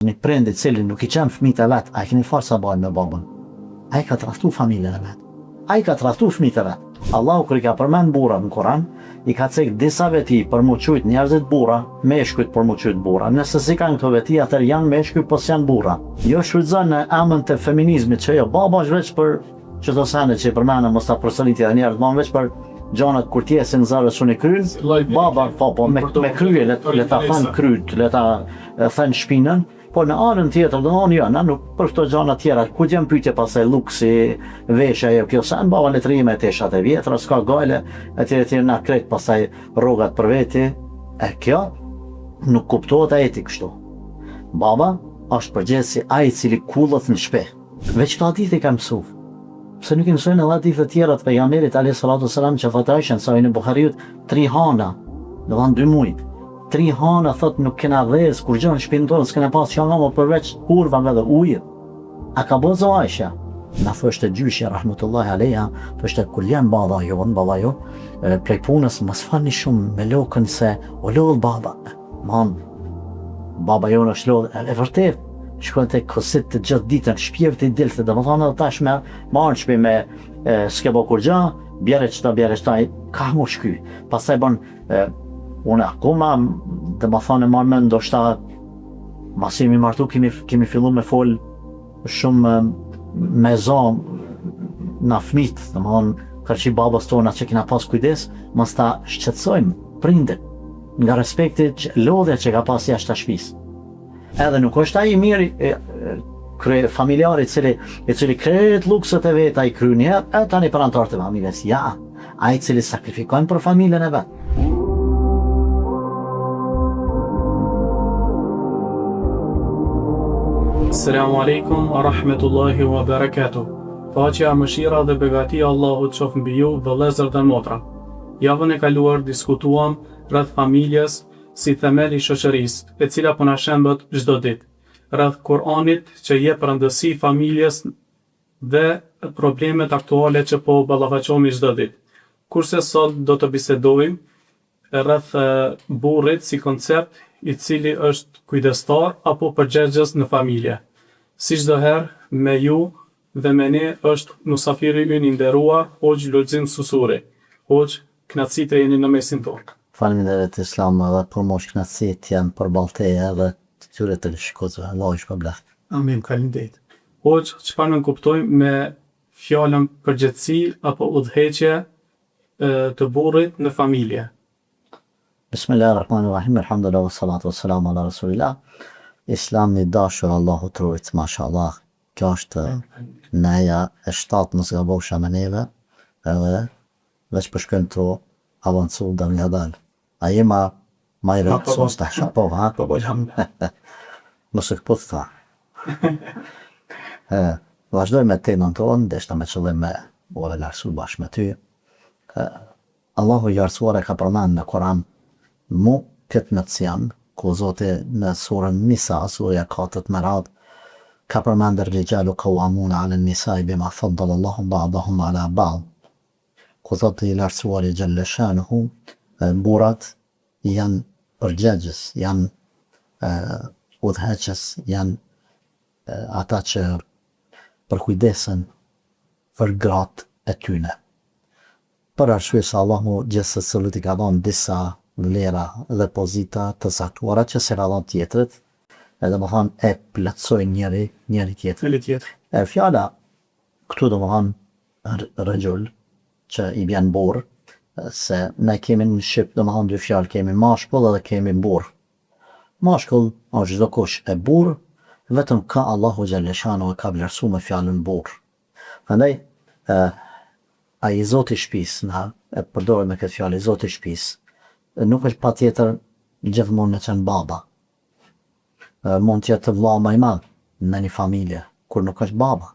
një prind I cili nuk I qenë fëmijët e vet, a I keni farë sa bajnë me babën? A I ka tradhtu familjen e vet. A I ka tradhtu fëmijët e vet. Allahu kur I ka përmend burrat në Kur'an, I ka cek disa veti për mu qujt njerëzit burra, meshkujt për mu qujt burra. Nëse si kanë këto veti, atër janë meshkuj, pos janë burra. Jo shfrytëzon në emën të feminizmit që jo, baba është veç për çdo sene që I përmendëm mos ta përsëritja edhe njerëz, ma veç për gjanat kur tjesin zarë shumë I kryt, baba po me krye, le ta thënë kryt, le ta thënë shpinën, po në anën tjetër, do në jo, na nuk për këto gjana tjera, ku gjem pyetje pasaj luksi, veshja jo kjo sen, baba letrime e teshat e vjetra, s'ka gale, e tjere na krejt pasaj rrogat për veti, e kjo nuk kuptohet e eti kështu. Baba është përgjithsi ai I cili kullët në shpe. Veç këto hadithe ka mësu. Pse nuk I mësojnë edhe hadithe tjera të pejgamberit alayhi salatu wasalam që fatajshën sa në Buhariut 3 hana, do të 2 muj. 3 hana thot nuk kena dhez kur gjën në shtëpinë tonë, s'kena pas çanga më përveç hurvave dhe ujit. A ka bozo Aisha? Na thoshte gjyshja rahmetullahi alayha, thoshte kur janë baba jo, prej punës mos falni shumë me lokën se o lodh baba. Baba jonë është lodh, e vërtet. Shkojnë të kosit të gjithë ditën, shpjevë të I dilte, dhe më thonë edhe tash me marrë në shpi me s'ke bo kur gja, bjere qëta, ka mu shky. Pastaj bon, unë akoma, dhe më thonë e marrë me ndoshta, masi mi martu, kemi fillu me fol shumë me zonë na fmit, dhe më thonë, kërqi babas tona që kina pas kujdes, mos ta shqetsojmë, prindet, nga respekti lodhja që ka pas jashtë ta shpis. Edhe nuk është ai I mirë familjari I cili krejt lukset e vet ai kryen herë, e tani për antarët e familjes. Ja, ai I cili sakrifikojnë për familjen e vet. Selamu alaikum wa rahmetullahi wa barakatuh. Paqja, mëshira dhe begatia Allahut qoftë mbi ju vëllezër dhe motra. Javën e kaluar diskutuam rreth familjes si themel I shoqërisë, e cila po na shembët çdo ditë, rreth Kur'anit që jep rëndësi familjes dhe problemet aktuale që po ballafaqohemi çdo ditë. Kurse sot do të bisedojmë rreth burrit si koncept I cili është kujdestar apo përgjegjës në familje. Si çdo herë me ju dhe me ne është musafiri ynë I nderuar Hoxh Lulzim Susuri. Hoxh, kënaqësi të jeni në mesin tonë. Faleminderit Islam edhe për mosh kënaqësit janë për ballteja edhe të tyre të shkozve. Allah I shpërblet. Amin, faleminderit. Hoxh, çfarë ne kuptojmë me fjalën përgjegjësi apo udhëheqje të burrit në familje? Bismillahirrahmanirrahim, alhamdulillah, wassalatu wassalamu ala rasulillah. Islami I dashur Allahu trojt, mashallah. Kjo është neja e 7 mos gabosha me neve, edhe veç për shkën të avancu dhe nga dalë. A jema ma I rëtë sos të shapo, ha? Mësë këpo të tha. Vazhdoj me temën tonë, deshta me qëllim me ove larsu bashkë me ty. Allahu I arsuar e ka përmend në Kur'an mu këtë në cian, ku Zoti në surën Nisa, surja 4 me radhë, ka përmend rijalu qawwamuna 'ala an-nisa'i bima faddala Allahu ba'dahum 'ala ba'd. Ku Zoti I lartësuar I gjelle shanuhu, burrat janë përgjegjës, janë udhëheqës, janë ata që përkujdesen për gratë e tyne. Për arsye se Allahu gjithsesi I ka dhënë disa vlera dhe pozita të saktuara që se radhën tjetrit, edhe më thonë e plotësojnë njëri tjetër. Fjala këtu do më thonë rëgjull, që I bjen burr, se ne kemi në Shqip do më thonë dy fjalë, kemi mashkull edhe kemi burr. Mashkull është çdo kush e burr, vetëm ka Allahu xhaleshanu e ka vlerësuar me fjalën burr. Prandaj ai Zoti I shtëpisë, na e përdorim me këtë fjalë Zoti I shtëpisë, nuk është patjetër gjithmonë me qenë baba. Mund të jetë vëlla më I madh në një familje kur nuk është baba.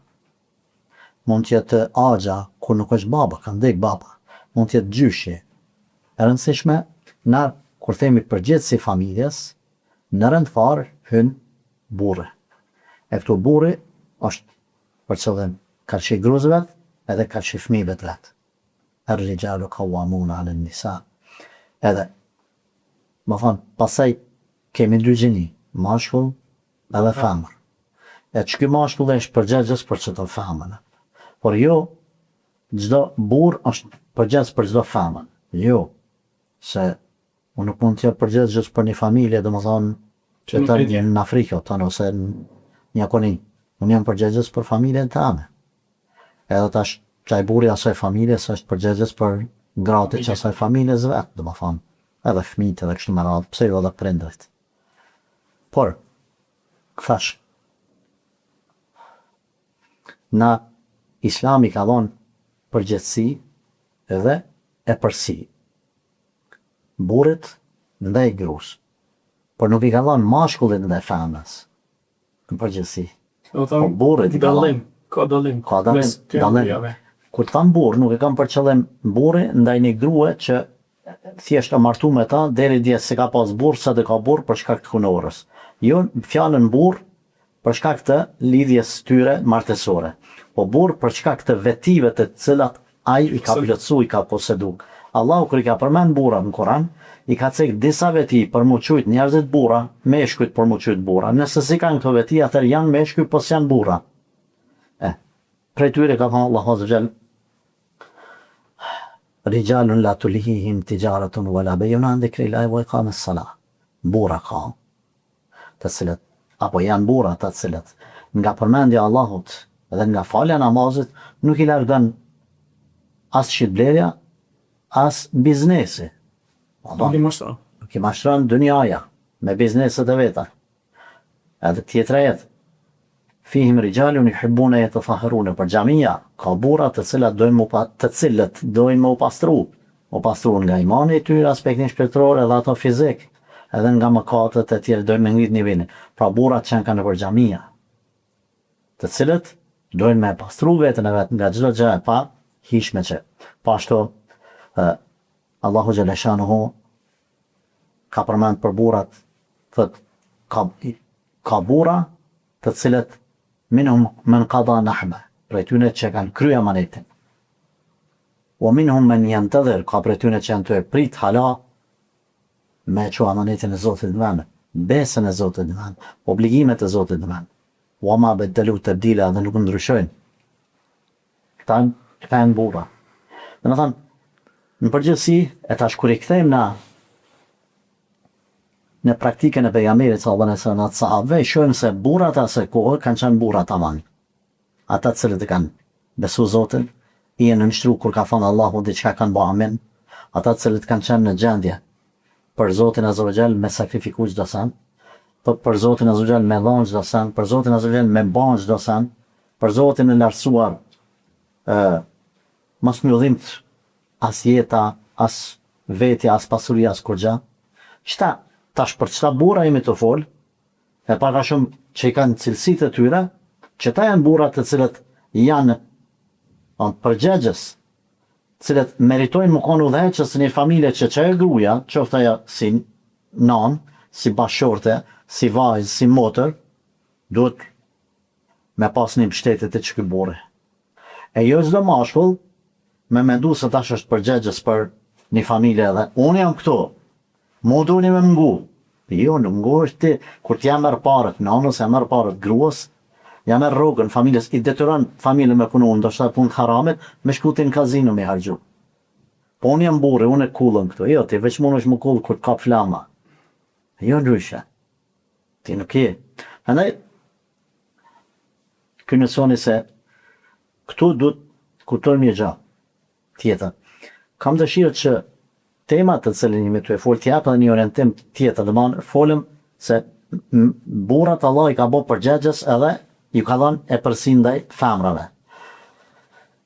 Mund të jetë agja kur nuk është baba, ka ndek baba. Mund të jetë gjyshi. E rëndësishme, na kur themi përgjithësi familjes, në rënd farë hyn burri. E këtu burri është për qëllim kërshi gruzëve edhe kërshi fëmijëve të vet. Ar-rijalu qawwamuna 'ala an-nisa. Edhe më thonë, pasaj kemi dy gjini, mashkull edhe femër. E që ky mashkull është përgjegjës për çdo femën. Por jo, çdo burr është përgjegjës për çdo femën. Jo, se unë nuk mund të jap përgjegjës për një familje, domethënë që të jenë në Afrikë ose në Japoni. Unë jam përgjegjës për familjen tënde. Edhe tash çaj burri asaj familjes është përgjegjës për gratë që asaj familjes vet, domethënë, edhe fëmijët edhe kështu me radhë, pse jo edhe prindërit. Por thash, na Islami ka dhënë përgjegjësi edhe e përsi burrit ndaj gruas, por nuk i ka dhënë mashkullit ndaj femrës në përgjegjësi. Po burrit i ka dallim, ka dallim. Ka dallim. Kur tham burr, nuk e kam për qëllim burri ndaj një grue që thjesht e martu me ta deri dje se ka pas burr, sa dhe ka burr për shkak të hunorës. Jo fjalën burr për shkak të lidhjes tyre martesore, po burr për shkak të vetive të cilat ai i ka plotsu, i ka posedu. Allahu kur i ka përmend burrat në Kur'an, i ka cek disa veti për mu qujt njerëzit burra, meshkujt për mu qujt burra. Nëse si kanë këto veti, atër janë meshkuj, pos janë burra. Prej tyre ka thënë Allahu azza jall, Rijalun la tulihihim tijaratun wala bay'un an dhikrillahi wa iqamis salah. Burra ka, të cilët apo janë burra të cilët nga përmendja e Allahut dhe nga falja e namazit nuk i largon as shitblerja, as biznesi. Nuk i mashtron dunjaja me bizneset e veta. Edhe tjetra jetë. Fihim rijalun yuhibbuna yatatahharuna, për xhamia ka burra të cilët dojnë me u pastru nga imani i tyre, aspektin shpirtëror edhe ato fizik, edhe nga mëkatet e tjera dojnë me ngrit nivelin. Pra burrat që kanë për xhamia, të cilët dojnë me pastru veten e vet nga çdo gjë e pa hishme që. Pa ashtu Allahu xhalla shanuhu ka përmend për burrat, thot ka burra të cilët minhum men qada nahba, prej tyre që kanë kryer amanetin. Wa minhum men yantadhir, ka prej tyre që janë të prit hala me çu amanetin e Zotit në vend, besën e Zotit në vend, obligimet e Zotit në vend. Wa ma badalu tabdila, dhe nuk ndryshojnë. Këta janë burra. Domethënë, në përgjithësi, e tash kur i kthejmë në praktikën e pejgamberit sallallahu alaihi wasallam atë sahabëve, shohim se burrat asë kohë kanë qenë burra tamam. Ata të cilët kanë besu Zotin, i janë nështru kur ka thënë Allahu diçka kanë bërë amin. Ata të cilët kanë qenë në gjendje për Zotin azza wa jall me sakrifiku çdo sen, për Zotin azza wa jall me dhënë çdo sen, për Zotin azza wa jall me bën çdo sen, për Zotin e lartësuar mos mjollimt as jeta, as vetja, as pasuria, as kurgja. Tash për çta burra jemi të fol, e para shumë që i kanë cilësitë e tyre, që ta janë burra të cilët janë përgjegjës, cilët meritojnë më konë udhëheqës në një familje që e gruaja, qoftë ajo si nan, si bashorte, si vajzë, si motër, duhet me pas një mbështetje të çky burri. E jo çdo mashkull me mendu se tash është përgjegjës për një familje dhe unë jam këtu. Mu duni me mngu. Jo, në mngu është ti, kur t'ja merë parët nanës, ja merë parët gruas, ja merë rogën familjes, i detyron familje me punu, ndoshta punë të haramit, me shkutin kazino me hargju. Po unë jam burri, unë e kullën këtu. Jo, ti veç mund është më kullë kur t'kap flama. Jo, ndryshe. Ti nuk je. Andaj, kënësoni se këtu duhet kuptojmë një gjë tjetër. Kam dëshirë që temat të cilën jemi të e folë t'japë dhe një orientim tjetër, dhe folëm se burrat Allah i ka bo përgjegjës edhe ju ka dhënë e përsi ndaj femrave.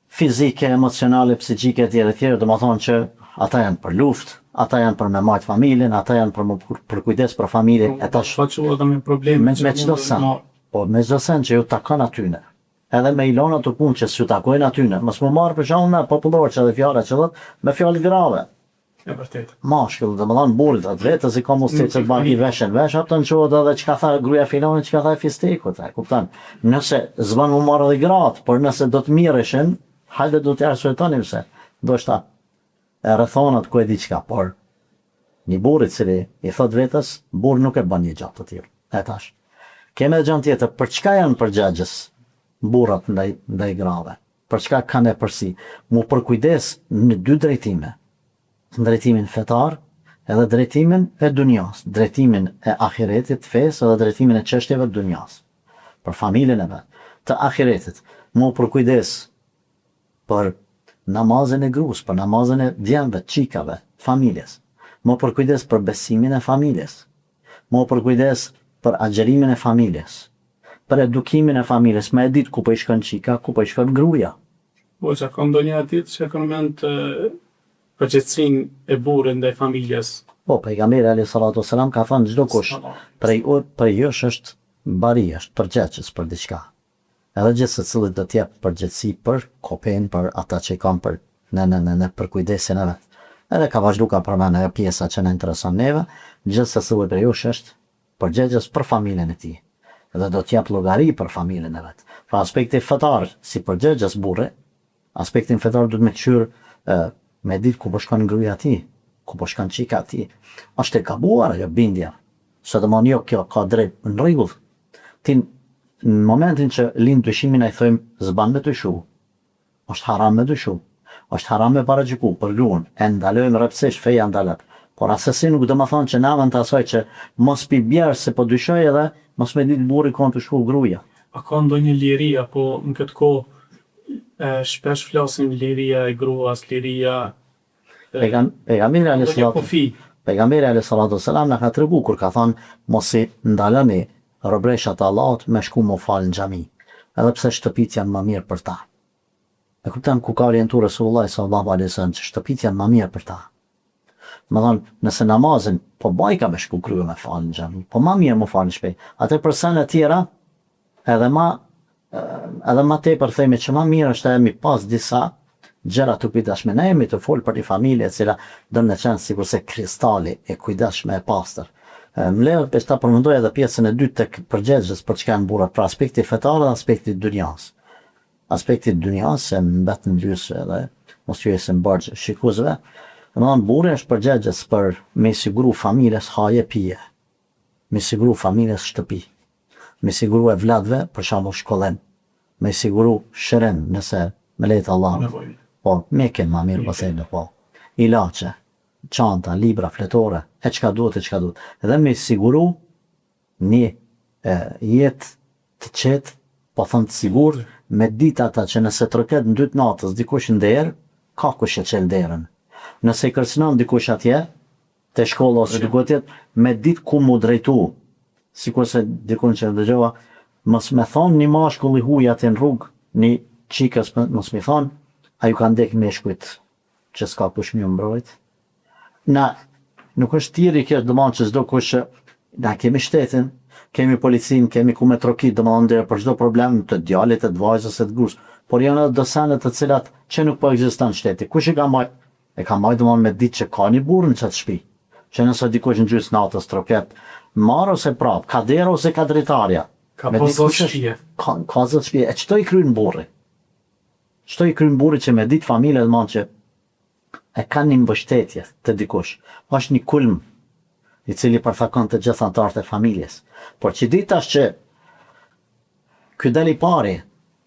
Fizike, emocionale, psiqike, tjere, dhe më thonë që ata janë për luft, ata janë për me majtë familjen, ata janë për kujdes për familjen, e tash me çdo sen, po me çdo sen që ju takon atyne. Edhe me ilona të punë që s'ju takojnë atyne, mos më marrë për shembull me popullor që dhe fjala që dhët, me fjalë grave. E vërtet. Mashkull, dhe më dhanë burrit atë vetë, si ka mos të që të bani veshen vesh, apëtën që edhe që ka tha gruja filoni, që ka tha fistekut, kuptan. Nëse zban më marrë dhe gratë, por nëse do të mireshin, hajde do të arsuetonim se, do shta e rëthonat ku e di qka, por një burrit cili i thot vetës, burr nuk e bën një gjatë të tjilë. E tash, Keme gjën tjetër, për çka janë përgjegjës burrat ndaj grave? Për çka kanë e përsi? Mu përkujdes në dy drejtime. Drejtimin fetar edhe drejtimin e dunjas, drejtimin e ahiretit, fesë edhe drejtimin e çështjeve të dunjas. Për familjen e vet, të ahiretit, mu përkujdes për namazin e gruas, për namazin e djemve, çikave, familjes. Mu përkujdes për besimin e familjes. Mu përkujdes për agjerimin e familjes. Për edukimin e familjes, me e ditë ku po i shkon çika, ku po i shkon gruaja. Po që ka ndonjë ditë që kanë mend përgjegjësinë e burrit ndaj familjes. Po, pejgamberi alayhi salatu wasalam ka thënë çdo kush prej jush është bari, është përgjegjës për diçka. Edhe gjithë secili do të jep përgjegjësi për kopën, për ata që kanë për në për kujdesin e vet. Edhe ka vazhdu ka përmend ajo pjesa që na intereson neve, gjithë secili prej jush është përgjegjës për familjen e tij. Edhe do të jap llogari për familjen e vet. Pra aspekti fetar si përgjegjës burri, aspektin fetar duhet me këshyr me ditë ku po shkon gruaja ti, ku po shkon çika ti. Është e gabuar ajo bindja. Se do jo kjo ka drejt në rregull. Ti në momentin që lind dyshimin ai thojmë zban me dyshu. Është haram me dyshu. Është haram me paraqyku për gruan. E ndalojmë rreptësisht feja ndalet. Por asesi nuk do të thonë që na vën të asaj që mos pi bjerë se po dyshoj edhe mos me ditë burri kon të shku gruaja. A ka ndonjë liri apo në këtë kohë shpesh flasim liria e gruas, liria Pejgamberi alayhi salatu wasalam na ka tregu kur ka thënë mos i ndaloni robreshat e Allahut me shku më fal në xhami, edhe pse shtëpit janë më mirë për ta. E kupton ku ka orientuar Resulullah sallallahu alaihi wasallam që shtëpit janë më mirë për ta. Më thonë, nëse namazin po bajka me shku krye me fal në xhami, po më mirë më fal në shtëpi. Atë për sa në tjera edhe ma tepër themi që më mirë është e mi pas disa gjëra të kujdesshme. Ne jemi të fol për një familje e cila do në qenë sikurse kristali e kujdesshme e pastër. Më leo për ta përmendoj edhe pjesën e dytë tek përgjegjës për çka janë burrat, pra aspekti fetar dhe aspekti dunjas. Aspekti dunjas se mbet në lysë edhe mos ju esën bargjë shikuesve. Domethënë burri është përgjegjës për me siguru familjes haje pije, me siguru familjes shtëpi, me siguru e vladve për shembull shkollën, me siguru shëren nëse me lejtë Allah. Po, meken ma mirë pasejnë, po. Ilaçe, çanta, libra, fletore, e çka duhet. Edhe me siguru një jetë të qetë, po thënë të sigur, me ditë ata që nëse të rëket në 2 natës dikush në derë, ka kush e qel derën. Nëse i kërcënon dikush atje, te shkolla ose diku tjetër, me ditë ku mu drejtu. Sikurse dikun që dëgjova, mos me thonë një mashkull i huaj atje në rrugë, një çikës mos me thonë, a ju ka ndek meshkujt që s'ka kush më mbrojt. Na nuk është tiri kjo domon që çdo kush, na kemi shtetin, kemi policinë, kemi ku me trokit domon der për çdo problem të djalit, të vajzës, të gruas, por janë edhe dosane të cilat që nuk po ekziston shteti. Kush e ka marrë? E ka marrë domon me ditë që ka një burr në çat shtëpi. Që nëse dikush në gjysmë natës troket, marr ose prap, ka derë ose ka dritarja. Ka zot shtëpie. Ka zot shtëpie. E çto i kryen burri? Çto i kryen burri që me ditë familja domon që e kanë një mbështetje të dikush. Është një kulm i cili përfakon të gjithë anëtarët e familjes. Por që dita është që ky dali pari,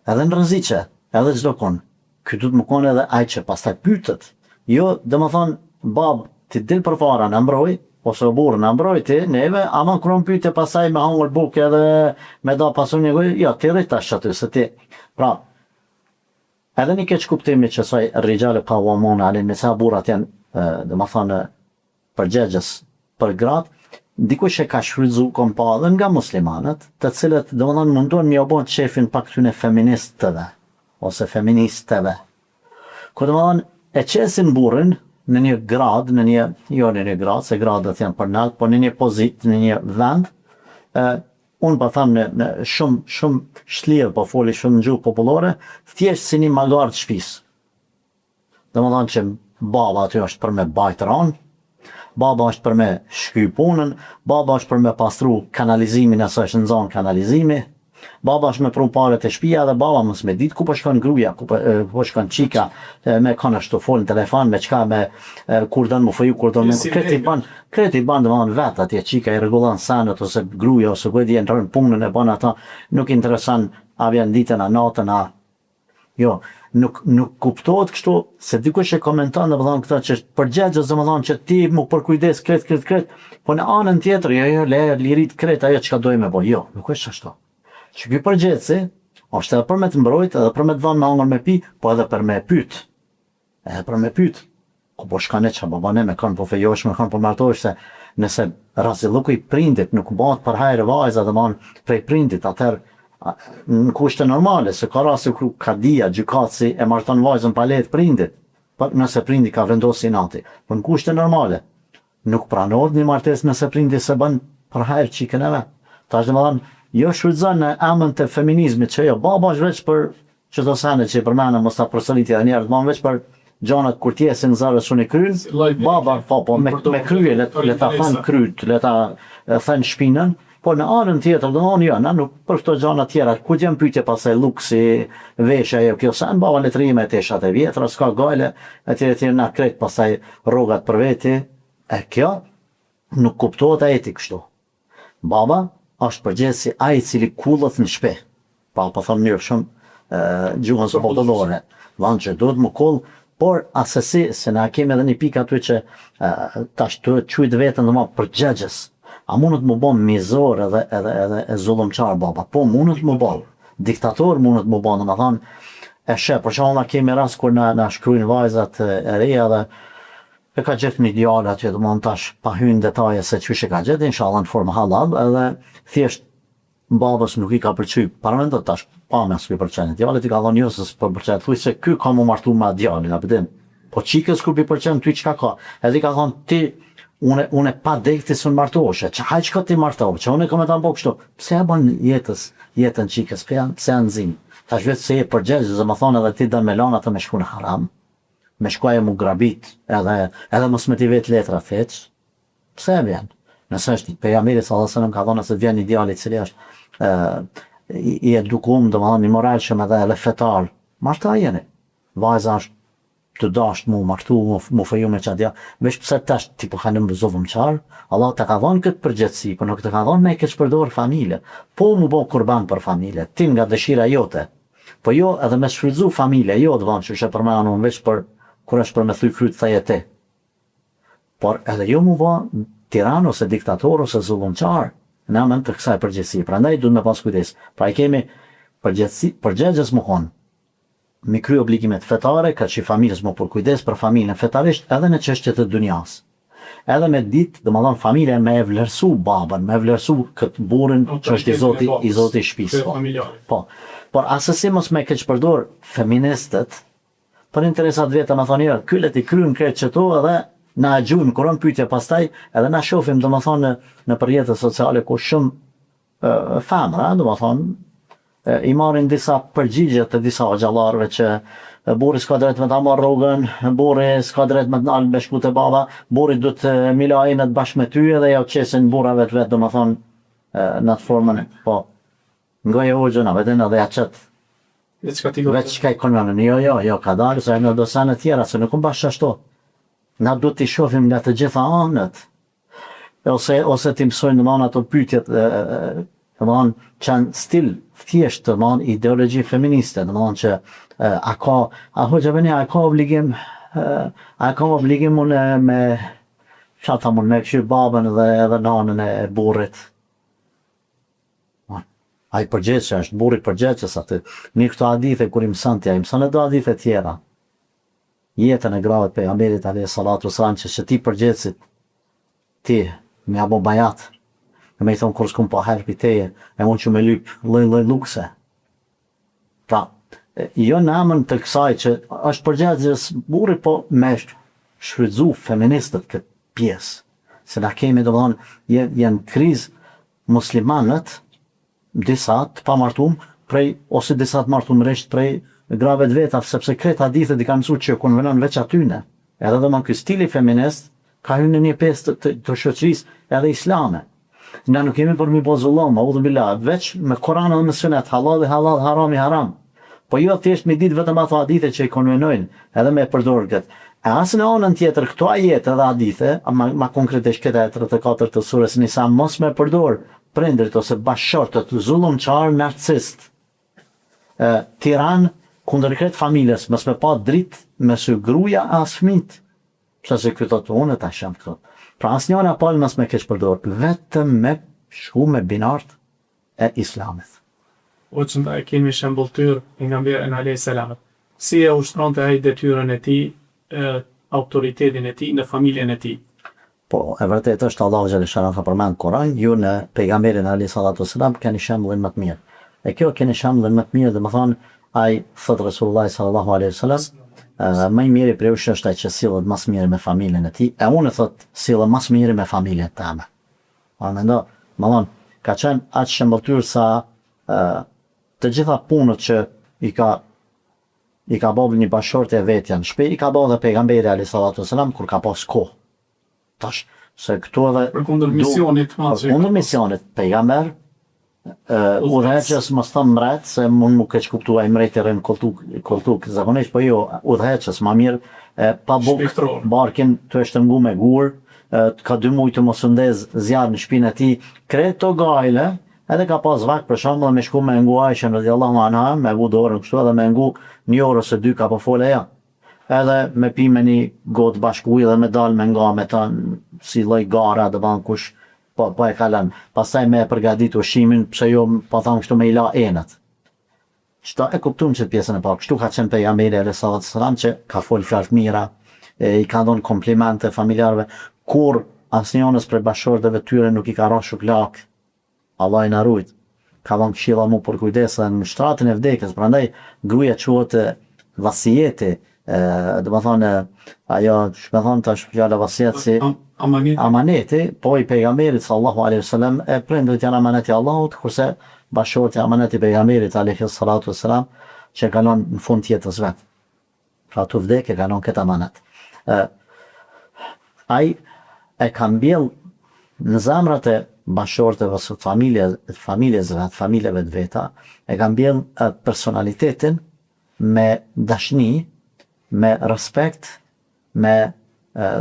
edhe në rreziqe, edhe çdo kon, ky duhet më kon edhe ai që pastaj pyetet. Jo, domethënë, bab, ti del përpara na mbroj, ose burr na mbroj ti, neve, ama kron pyetje pastaj me hangër bukë edhe me da pasuni, jo, ti rrit tash aty se ti. Pra, edhe një keq kuptimi që saj rrijale pa uamon alin, nësa burrat janë domethënë përgjegjës për gratë, dikush e ka shfrytzu kompa dhe nga muslimanët, të cilët domethënë munduan mi obon shefin pak këtyne feministëve ose feministëve. Ku domethënë e qesin burrin në një grad, jo në një grad, se gradat janë për nalt, por në një pozitë, në një vend, unë po tham në shumë shlirë, po foli shumë në gjuhë popullore, thjesht si një magar të shtëpisë. Domethënë që baba aty është për me bajt ranë, baba është për me shky punën, baba është për me pastru kanalizimin asaj që nxon kanalizimi, Baba është me pru pare të shtëpia dhe baba mos me ditë ku po shkon gruaja, ku po shkon çika, me kanë ashtu fol në telefon, me çka me kur don më foju, kur don me kreti ban domon vet atje çika i rregullon sanët ose gruaja ose ku di entron punën e bën ata, nuk intereson a vjen ditën a natën a jo, nuk kuptohet kështu se dikush e komenton domethënë këtë që përgjegjës domethënë që ti më për kujdes kret, po në anën tjetër jo le lirit kret ajo çka dojmë bëj. Jo, nuk është ashtu. Që ky përgjegjësi është edhe për me të mbrojtë, edhe për me të dhënë me hangër me pi, po edhe për me pyet. Edhe për me pyet. Ku po shkon çka babane me kanë po fejosh me kanë po martohesh se nëse rrazilluku i prindit nuk bëhet për hajër vajza domethënë prej prindit atëherë në kushte normale, se ka raste ku kadia, gjykatësi e marton vajzën pa letë prindit, nëse prindi ka vendosur inati. Po në kushte normale, nuk pranohet një martesë nëse prindi se bën për hajër çikën e vet. Tash domethënë, jo shfrytëzon në emën të feminizmit që jo, baba është veç për çdo sene që i përmendëm mos ta përsëritja edhe një herë, domethënë veç për gjanat kur ti e zare shumë kryen, baba po me krye le ta fan kryt, le ta fan shpinën. Po në anën tjetër, domthonë jo, na nuk për këto gjëra tjera, ku jam pyetje pasaj luksi, veshja ajo kjo sa baba letrime të teshat e vjetra, s'ka gale, etj na kret pasaj rrogat për veti, e kjo nuk kuptohet ai ti kështu. Baba është përgjithësi ai i cili kullet në shtëpi. Pa po them mirë shumë gjuhën së popullore. Vanë që duhet më kull, por asesi se na kemi edhe një pikë aty që tash të quajt veten domosdoshmë përgjegjës. A mundet më bon mizor edhe zullumçar baba? Po mundet më bon. Diktator mundet më bon, domethënë e sheh, për shembull na kemi rast kur na shkruajnë vajzat e reja dhe e ka gjetë një djalë aty, domethënë tash pa hyrë detaje se çysh e ka gjetë, inshallah në formë halal, edhe thjesht babës nuk i ka pëlqyer. Para mendo tash pa më asnjë përçen. Djalit i ka thonë jo se po pëlqen, thuaj se ky ka më martu me djalin, a përdem. Po çikës kur i pëlqen ty çka ka? Edhe i ka thonë ti unë pa dekti së në martoheshe, që hajë që ka ti martohë, që unë e kam e ta më po kështu, pse e bën jetën qikës, pse e nëzim, ta shvetë se e përgjegjë, zë më thonë edhe ti dën me lana të me shku në haram, me shkuaj e mu grabit, edhe mos me ti vetë letra feq, pse e vjen? Nëse është, pejgamberi sallallahu alajhi wasallam ka thonë se të vjen një djalë i cili është i edukum, domethënë i moralshëm edhe fetar, marta jeni, vajza është të dasht mu martu, mu feju me qadja, veç pëse tash ti po kanë më zullumçar, Allah të ka dhonë këtë përgjithësi, po nuk të ka dhonë me këtë shpërdor familje, po mu bo kurban për familje, ti nga dëshira jote, po jo edhe me shfrytzu familje, jo të vonë që shë përmenu veç për kur është për me thuj kryt thaj e ti. Por edhe jo mu bo tiran ose diktator ose zullumçar, në amën të kësaj përgjithësi, pra ndaj du me pas kujdes, pra i kemi përgjegjës më konë, mi kry obligimet fetare, ka që familjes më për kujdes për familjen fetarisht edhe në çështjet e dunjas. Edhe me ditë, dhe më thonë familjen me e vlerësu babën, me e vlerësu këtë burin që është i zoti i shtëpisë. Po, por asësi mos me keq përdor feministët, për interesat vete më thonë, kyllet i kryen kretë që to edhe na e gjujmë, kuron pyetje pastaj, edhe na shofim, dhe më thonë, në përjetët sociale ku shumë femra, dhe më thonë, i marrin disa përgjigje të disa xhallarëve që burri s'ka drejt me ta marr rrogën, burri s'ka drejt me të dalë me shku te baba, burri duhet të milajnet bashkë me ty edhe ja qesin burrave të vet, domethënë në atë formën, po. Ngoja hoxhën, vetëm edhe ja çet. Veç çka i konvenën, jo, ka dalë se në dosane tjera, se nuk bash ashtu. Na duhet t'i shohim nga të gjitha anët. Ose t'i mësojnë domethënë ato pyetjet domethënë që stil thjesht domethënë ideologji feministe, domethënë që a hoxha beni a ka obligim unë me çata mund me këshir babën edhe nanën e burrit. Ai përgjegjës është burri përgjegjës aty. Mirë këto hadithe kur i mëson ti, ai mëson edhe hadithe tjera. Jetën e grave të pejgamberit alayhi salatu wasalam që ti përgjegjësit ti me apo bajat. Me i thonë kur s'kum pa herë për teje, e mund që me lyp lloj lukse. Pra, jo në emën të kësaj që është përgjegjës burri, po me shfrytzu feministët këtë pjesë. Se na kemi domethënë janë krizë muslimanët, disa të pamartum ose disa të martumresht prej grave të veta, sepse kretë hadithet i kanë mësuar që konvenon veç atyne. Edhe domethënë ky stili feminist ka hyrë në një pjesë të shoqërisë edhe islame. Na nuk kemi për mi bo zullom, audhu billah, veç me Koran dhe me sunet, halal, haram, haram. Po jo thjesht me ditë vetëm ato hadithe që i konvenojnë, edhe me përdorë këtë. E asë në anën tjetër, këto ajete dhe hadithe, ma konkretisht këtë e 34 të surës Nisa, mos me përdorë prindrit ose bashkëshortët, zullumçar, narcist, tiran, kundër këtë familjes, mos me pa dritë me së gruaja as fëmijët. Pse se këto të unë ta shem këto. Pra asë njëra palë mos me keq përdorë, vetëm me shku me binart e islamit. O që nda e kemi shembulltyr nga mberën a.s. Si e ushtronte ai detyrën e tij, autoritetin e tij në familjen e tij. Po, e vërtet është Allahu xhaleshana ka përmend Kur'an, ju në pejgamberin a.s. keni shembullin më të mirë. E kjo keni shembullin më të mirë, domethënë ai thot Resulullah sallallahu alaihi wasallam, më i miri për ju është ai që sillet më së miri me familjen e tij, e unë thot sillem më së miri me familjen time. Po mendo, domethënë ka qenë aq shembulltyr sa të gjitha punët që i ka bërë një bashkëshorte e vetja në shtëpi, i ka bërë dhe pejgamberi alayhi salatu wasalam kur ka pas kohë. Tash se këtu edhe Përkundër misionit përkundër misionit pejgamber udhëheqës mos thëm mret se mund nuk e kuptuaj mreti rën koltuk zakonisht, po jo udhëheqës më mirë pa barkin të shtrëngu me gur, ka 2 muaj të mos u ndez zjarr në shtëpinë e tij, krejt to gajle. Edhe ka pas vakt për shembull me shku me ngu Aishën radhiyallahu anha, me vu dorën kështu edhe me ngu 1 orë ose 2 ka po fole ja. Edhe me pi me një gotë bashku dhe me dal me nga me ta si lloj gara dhe ban kush po e kalan. Pastaj me përgatit ushqimin, pse jo po tham kështu me i la enët. Çto e kuptum që pjesën e parë, kështu ka qenë pejgamberi sallallahu alaihi wasallam që ka fol fjalë të mira, i ka dhënë komplimente familjarëve, kur asnjënës prej bashkëshortëve tyre nuk i ka rrahur shuklak. Allah i na rujt, ka dhënë këshilla mu për kujdesën në shtratin e vdekjes, prandaj gruaja quhet vasijeti, do të thonë ajo, ç'më thon tash fjala vasijet si amaneti, po i pejgamberit sallallahu alaihi wasallam e prindërit janë amaneti i Allahut, kurse bashkëshorti amaneti i pejgamberit alaihi salatu wasalam që kalon në fund të jetës vet. Pra tu vdekje kalon këtë amanet. Ai e ka mbjell në zemrat e bashkëshortëve ose familjeve të veta, e ka mbjell personalitetin me dashni, me respekt, me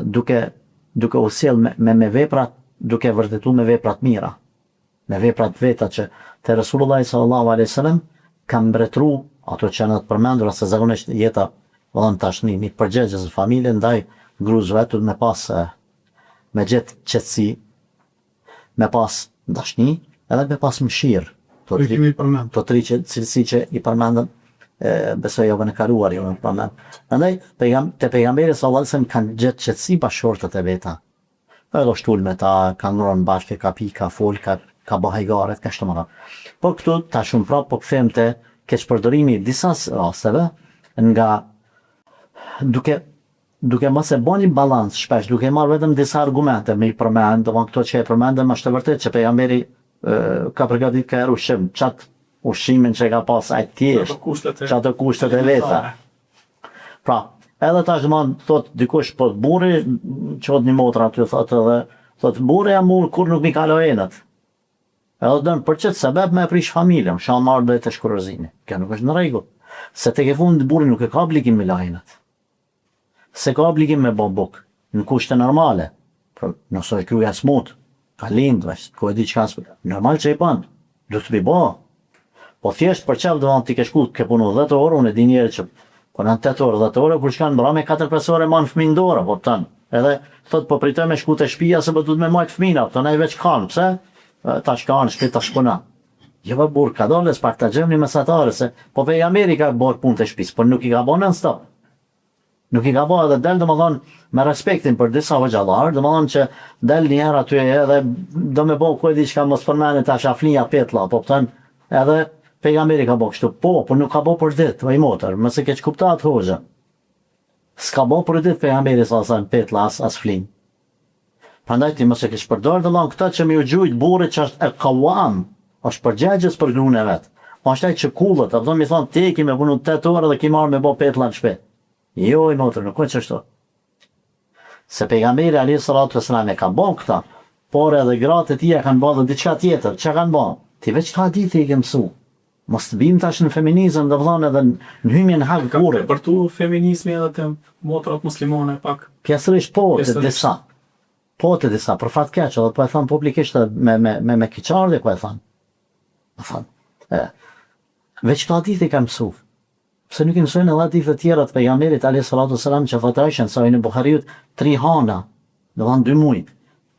duke u sjell me veprat, duke vërtetuar me veprat mira, me veprat veta që te Resulullah sallallahu alaihi wasallam ka mbretëru ato që janë të përmendur, se zakonisht jeta vëllon tashni një përgjegjës në familje ndaj gruzëve vetë me pas me gjetë qetësi, me pas dashni, edhe me pas mëshirë. To tri cilësi që i përmendëm, besoj javën e kaluar jo më përmend. Prandaj te pejgamberi sallallahu alaihi wasallam kanë gjetë qetësi bashkëshortët e veta. Edhe shtul me ta, kanë ngrohur bashkë, ka pi, ka fol, ka bë hajgaret, ka shtomara. Po këtu tash un prap po kthehem te keqpërdorimi i disa rasteve nga duke mos e bën një balans shpesh, duke marrë vetëm disa argumente me i përmend, domethënë këto që e përmendëm është e vërtetë që pejgamberi ka përgatitur ka ushqim, çat ushqimin që ka pas ai thjesht, çato kushtet e veta. Pra, edhe tash thot dikush po burri çot një motra aty thotë edhe thot burri jam unë kur nuk mi kalo enët. Edhe don për çet sebeb me prish familjen, sha marr drejt të shkurrëzimi. Kjo nuk është në rregull. Se tek e fund burri nuk e ka obligim me lajnat. Se ka obligim me bobuk, në kushte normale. Nëse e kryja smut, ka lind, ku e di çka, normal që i bën, do të bëj. Po thjesht për çfarë do ti ke shku ke punu 10 orë, unë e di njerëz që punon 8 orë, 10 orë, kur shkan mbra me 4-5 orë man fëmijën dorë, po tan. Edhe thot po pritoj me shku te shtëpia se po duhet me majt fëmijën, ato ai veç kanë, pse? Tash kanë shtëpi tash puna. Jo va burr ka dolles pak ta gjemni mesatare se po pejgamberi ka bërë punë te shtëpisë, por nuk i ka bën non stop. Nuk i ka bërë edhe del domethënë me respektin për disa hoxhallar, domethënë që del një herë aty edhe do me bëu ku e di çka mos përmendet tash aflia petlla, po thon edhe pejgamberi ka bërë kështu, po nuk ka bërë për ditë, vaj motor, mos e keq kuptat hoxha. S'ka bërë për ditë pejgamberi sa petlla as flin. Prandaj ti mos e keq përdor domthon këtë që më u gjujt burrit që është e qawam, është përgjegjës për gruën e vet. Po është ai që kullet, apo më thon ti ke më punu 8 orë dhe ke marrë me bë petlla në shtëpi. Jo, i motor, nuk është ashtu. Se pejgamberi alayhi salatu wasalam e ka bën këtë, por edhe gratë e tia kanë bërë diçka tjetër. Çka kanë bërë? Ti veç ka hadithi i ke mësu. Mos të bim tash në feminizëm, do të thonë edhe në hymjen e hak burrit. Për tu feminizmi edhe të motrat muslimane pak. Pjesërisht po të disa. Po të disa, për fat keq, edhe po e thon publikisht me keqardhje po e thon. Do thon. Veç ka hadithi ka mësu. Pse nuk i mësojnë edhe hadithe të tjera të pejgamberit alayhi salatu wasalam që fatajshën sa në Buhariut 3 hana, do të thonë 2 muaj.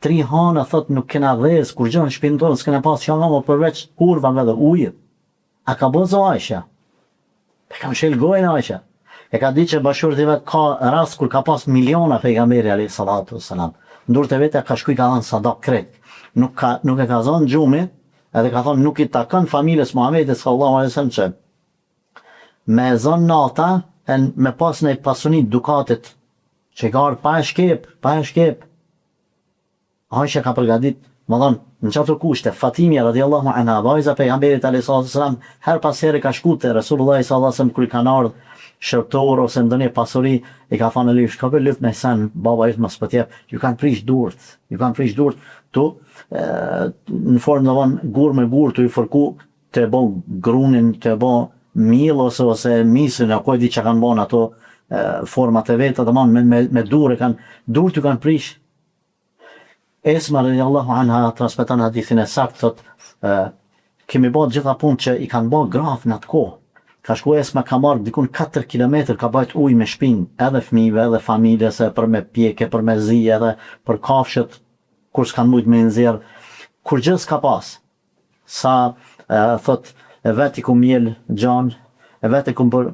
3 hana thot nuk kena dhez kur gjën në shtëpinë tonë, s'kena pas çfarë më përveç kurvave dhe ujit. A ka bozo Aisha? E kam shel gojnë Aisha. E ka di që bashkërt i vet ka rast kur ka pas miliona pejgamberi alayhi salatu wasalam. Ndurtë vetë ka shkuj ka dhënë sadak krejt. Nuk e ka dhënë xhumi, edhe ka thonë nuk i takon familjes Muhamedit sallallahu alaihi wasallam që me zonë nata e me pas në pasuni dukatit që ka arë pa e shkep. Aisha ka përgadit, më thonë, në qatër kushte, Fatimia radiallahu anha, vajza pejgamberit alayhi salatu wasalam, her pas herë ka shku te Resulullah sallallahu alaihi wasallam kur i kanë ardhur shërtor ose ndonjë pasuri, i ka thënë Ali, shko për luft me sen, baba jot mos po t'jep, ju kanë prish durt, tu në formë domon gur me gur tu i fërku të bë grunin, të bë mill ose misën, apo di çka kanë bën ato format e veta, domon me durë durt ju kanë prish. Esma radiallahu anha transmeton hadithin e saktë, thot kemi bërë gjitha punë që i kanë bërë graf në atë kohë. Ka shku Esma ka marrë dikun 4 kilometër, ka bajt ujë me shpinë, edhe fëmijëve, edhe familjes, për me pjekje, për me zi, edhe për kafshët, kur s'kanë mujt me nxjerr, kur gjë s'ka pas. Sa thot e vetë i ku mjel gjan, e vetë i ku bër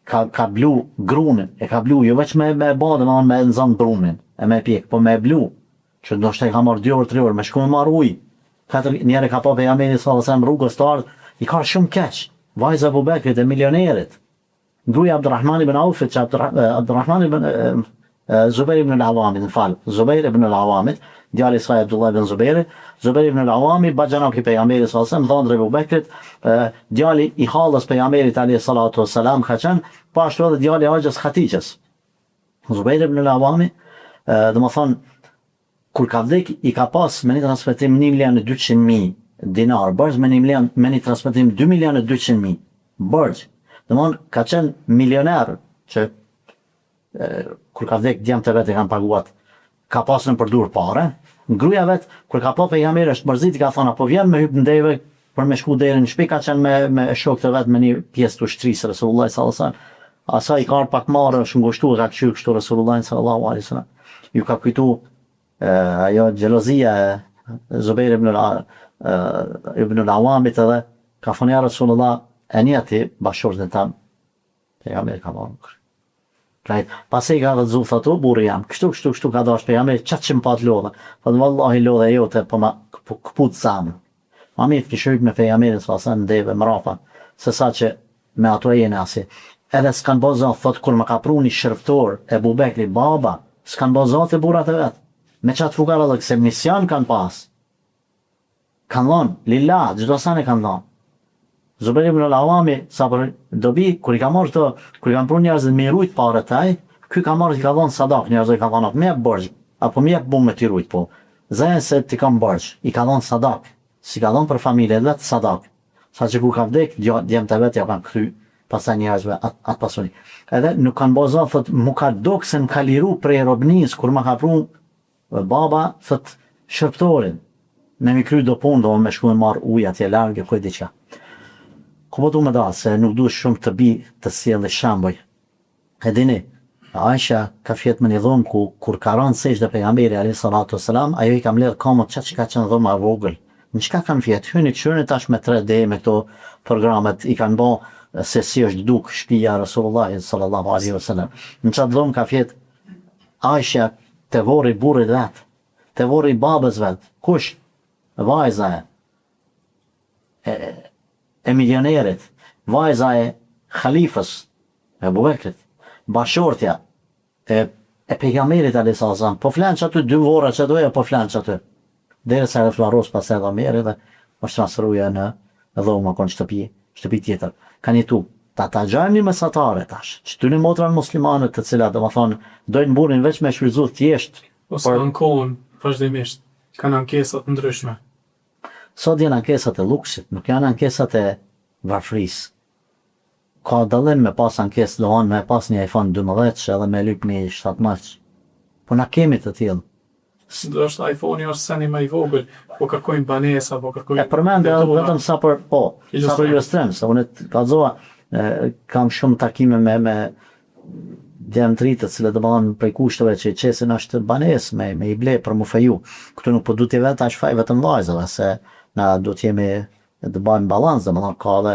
ka blu grunin, e ka blu, jo veç me badë, me nxan brunin, e me pjek, po me blu. Që ndoshta i ka marrë 2 orë 3 orë, me shku me marrë ujë. Njerë ka pa pejgamberi sallallahu alaihi wasallam rrugës të ardhë, i ka shumë keq. Vajza Abu Bekrit e milionerit. Gruaja Abdurrahman ibn Aufit, që Abdurrahman ibn Zubair ibn al-Awamit, Zubair ibn al-Awamit, djali i saj Abdullah ibn Zubair, Zubair ibn al-Awami, baxhanak i pejgamberit sallallahu alaihi wasallam, dhëndri Abu Bekrit, djali i hallës pejgamberit alayhi salatu wasalam ka qenë, po ashtu edhe djali i Hajës Khatijës. Zubair ibn al-Awami, domethënë kur ka vdek, i ka pas me një transmetim 1.200.000 dinar bërgj, me një transmetim 2.200.000 bërgj. Domthon ka qenë milioner që kur ka vdek djemt e vet e kanë paguat, ka pasën për dur pare. Gruaja vet kur ka pa pejgamberi është mërzit, ka thonë apo vjen me hyp ndeve për me shku deri në shtëpi, ka qenë me shokët e vet, me një pjesë të ushtrisë Resulullah sallallahu alaihi wasallam. Asa i ka pak marrë, është ngushtuar ka qyr kështu Resulullah sallallahu alaihi wasallam. Ju ka kujtu ajo xhelozia e Zubair ibn al-Awamit, edhe ka thonë ja Resulullah e njëti bashkëshortën tam pejgamberi ka marrë. Pasi ka rëzu, thatu, burri jam, kështu ka dash pejgamberi, qatë që më pat lodhe. Thëtë, vallahi lodhe jote, po ma këput zamë. Ma mirë këshyp me pejgamberin s'pasan ndeve mrafa, se sa që me ato e jene asi. Edhe s'kan bozat, thot, kur më ka pru një shërftor e Abu Bekri, baba, s'kan bozat e burat e vetë. Me qatë fukara dhe këse mision kanë pas. Kanë dhonë, lillah, gjithdo sane kanë dhonë. Zubair ibn al-Awami, sa për dobi, kur i ka marrë të, kur i kanë pru njerëzit me i rujt pare taj, ky ka marrë i ka dhonë sadak, njerëzit i ka dhonë, me jep bërgj, apo me jep bu me t'i rujt, po. Zajnë se ti kam bërgj, i ka dhonë sadak, si ka dhonë për familje dhe të sadak. Sa që ku ka vdek, djemë të vetë ja kanë kry, pasaj njerëzve atë pasuni. Edhe nuk kanë boza, thët, mu ka dokë se më ka liru prej robnis, kur ma ka pru baba, thët, shërptorin, me mi kry do punë, do me shku me marrë uj atje largë, kuj diqa. Ku po du me da, se nuk du shumë të bi të sjell dhe shamboj. E dini, Aisha ka fjet me një dhomë ku kur ka rënë sejdë dhe pejgamberi alayhi salatu wasalam, ajo i ka mbledh kamët qatë që ka qenë dhomë a vogël. Në qka kanë fjet? Hyni qyrin tash me 3D, me këto programet, i kanë bo se si është duk shtëpia Rasulullah sallallahu alaihi wasallam. Në qatë dhomë ka fjet Aisha te vori burrit vet, te vori babës vet. Kush? Vajza e milionerit, vajza e khalifës, e Abu Bekrit, bashortja e pejgamberit alayhi sallam, po flan që aty 2 vora që doja, po flan që aty. Dere sa e flaros pas edhe meri dhe është transferuja në dhoma kon shtëpi tjetër. Kanë jetu, ta gjajmë një mesatare tash, që ty një motra në muslimanët të cilat, dhe më thonë, dojnë burin veç me shfryzu thjesht. Ose në kohën, vazhdimisht. kanë ankesa të ndryshme. Sot janë ankesat e luksit, nuk janë ankesat e varfërisë. Ka dallim me pas ankesë, do me pas një iPhone 12 që edhe me lyp një 17. Po na kemi të tillë. Do është iPhone-i është seni më i vogël, po kërkojnë banesa, po kërkojnë... E përmendë vetëm sa për ilustrim, se unë të kallëzova, kam shumë takime me djemtrit të cilët domethënë prej kushteve që i qesin është banesë me i ble për mu feju. Këtu nuk po du t'i vetë ashtë faj vetëm vajzëve, se na du t'jemi të bëjmë balans, domethënë ka dhe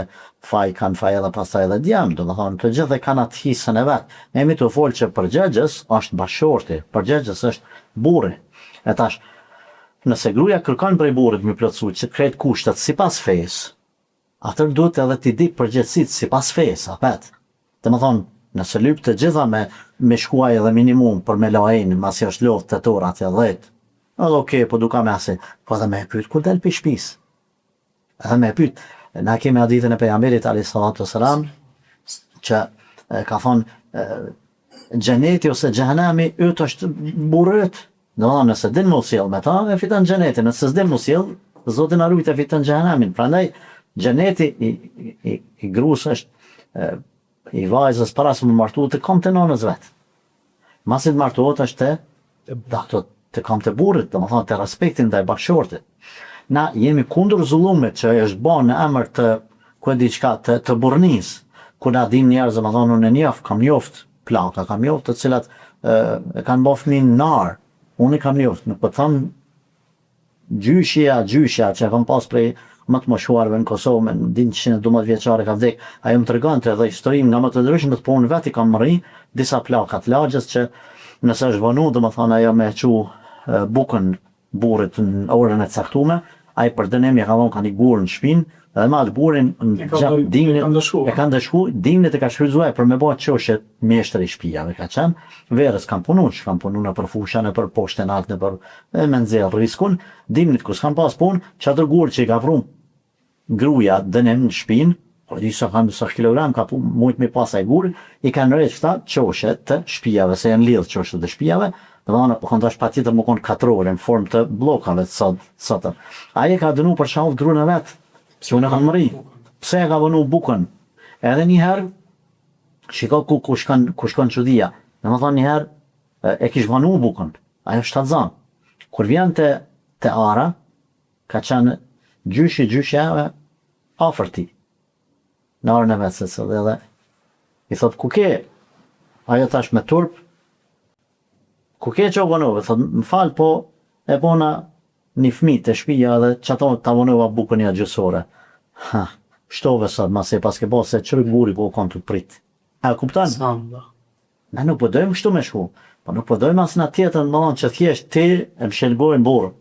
faj kanë faj edhe pastaj edhe djemë, domethënë të gjithë kanë atë hisën e vetë. Ne jemi të folë që përgjegjës është bashorti, përgjegjës është burri. E tash, nëse gruaja kërkon prej burrit me plotësu që krejt kushtet sipas fesë, atër duhet edhe t'i di përgjegjësitë sipas fesë, apo? Domethënë, nëse lyp të gjitha me shkuaj edhe minimum për me lajin, masi është lodh të tora atje 10. Edhe okej, po duka me asi, po edhe me e pyet kur del pi shtëpis. Edhe me e pyet, na kemi hadithin e pejgamberit alayhis salatu wassalam që ka thonë xheneti ose xhehenami yt është burrit. Domethënë nëse din mos sjell me ta, e fiton xhenetin, nëse s'din mos sjell, Zoti na ruajt e fiton xhehenamin. Prandaj xheneti i gruas është i vajzës para se më martu të kam të nonës vetë. Masi të martuot është të kam të burrit, domethënë të respektin ndaj bashkëshortit. Na jemi kundër zullumit që është bën në emër të diçka të burrnis, ku na dim njerëz, domethënë unë njeh, kam njoft plaka, kam njoft të cilat e kanë bërë fëmijë nar. Unë kam njoft, nuk po them gjyshja që kam pas prej më të moshuarve në Kosovë, me din 112 vjeçare ka vdek, ajo më tregonte edhe historinë nga më të ndryshme, po unë vetë kam marrë disa plaka të lagjës që nëse është vonu, domethënë ajo me çu bukën burrit në orën e caktuar, ai për dënim ja ka dhënë kanë i gur në shtëpinë, edhe ma të burin në gjatë dimnit e kanë dëshku, dimnit e ka shfrytzuar për me bëhet çështje mjeshtër i shtëpive ka qenë, verës kanë punu në për fusha, në për poshtë lart, në për me nxjerr riskun, dimnit kur s'kan pas punë, çatë gur që i ka vrum gruaja dënim në shtëpinë, po di sa kanë sa kilogram ka mujt me pas ai gur, i kanë rreth këta çështje të shtëpive, se janë lidh çështjet të shtëpive. Domethënë po kontash patjetër më kon 4 orë në formë të bllokave sot. Ai ka dënuar për shkak gruan e vet. Si unë kam mëri, pse e ka vënu bukën? Edhe njëherë, shiko ku shkon çudia. Domethënë njëherë e kish vënu bukën, ajo shtatzan. Kur vjen te ara, ka qenë gjyshja afër tij. Në orën e vet se edhe i thot ku ke? Ajo tash me turp. Ku ke që vonove? Thot më fal, po e bona një fëmijë të shtëpia dhe çato ta vonova bukën ja gjysore. Ha, shtove sot masi pas ke bose çrëg buri po kon të prit. A kupton? Ne nuk po dojmë kështu me shku. Po nuk po dojmë as na tjetër ndonjë që thjesht ti e mshelbojnë burr.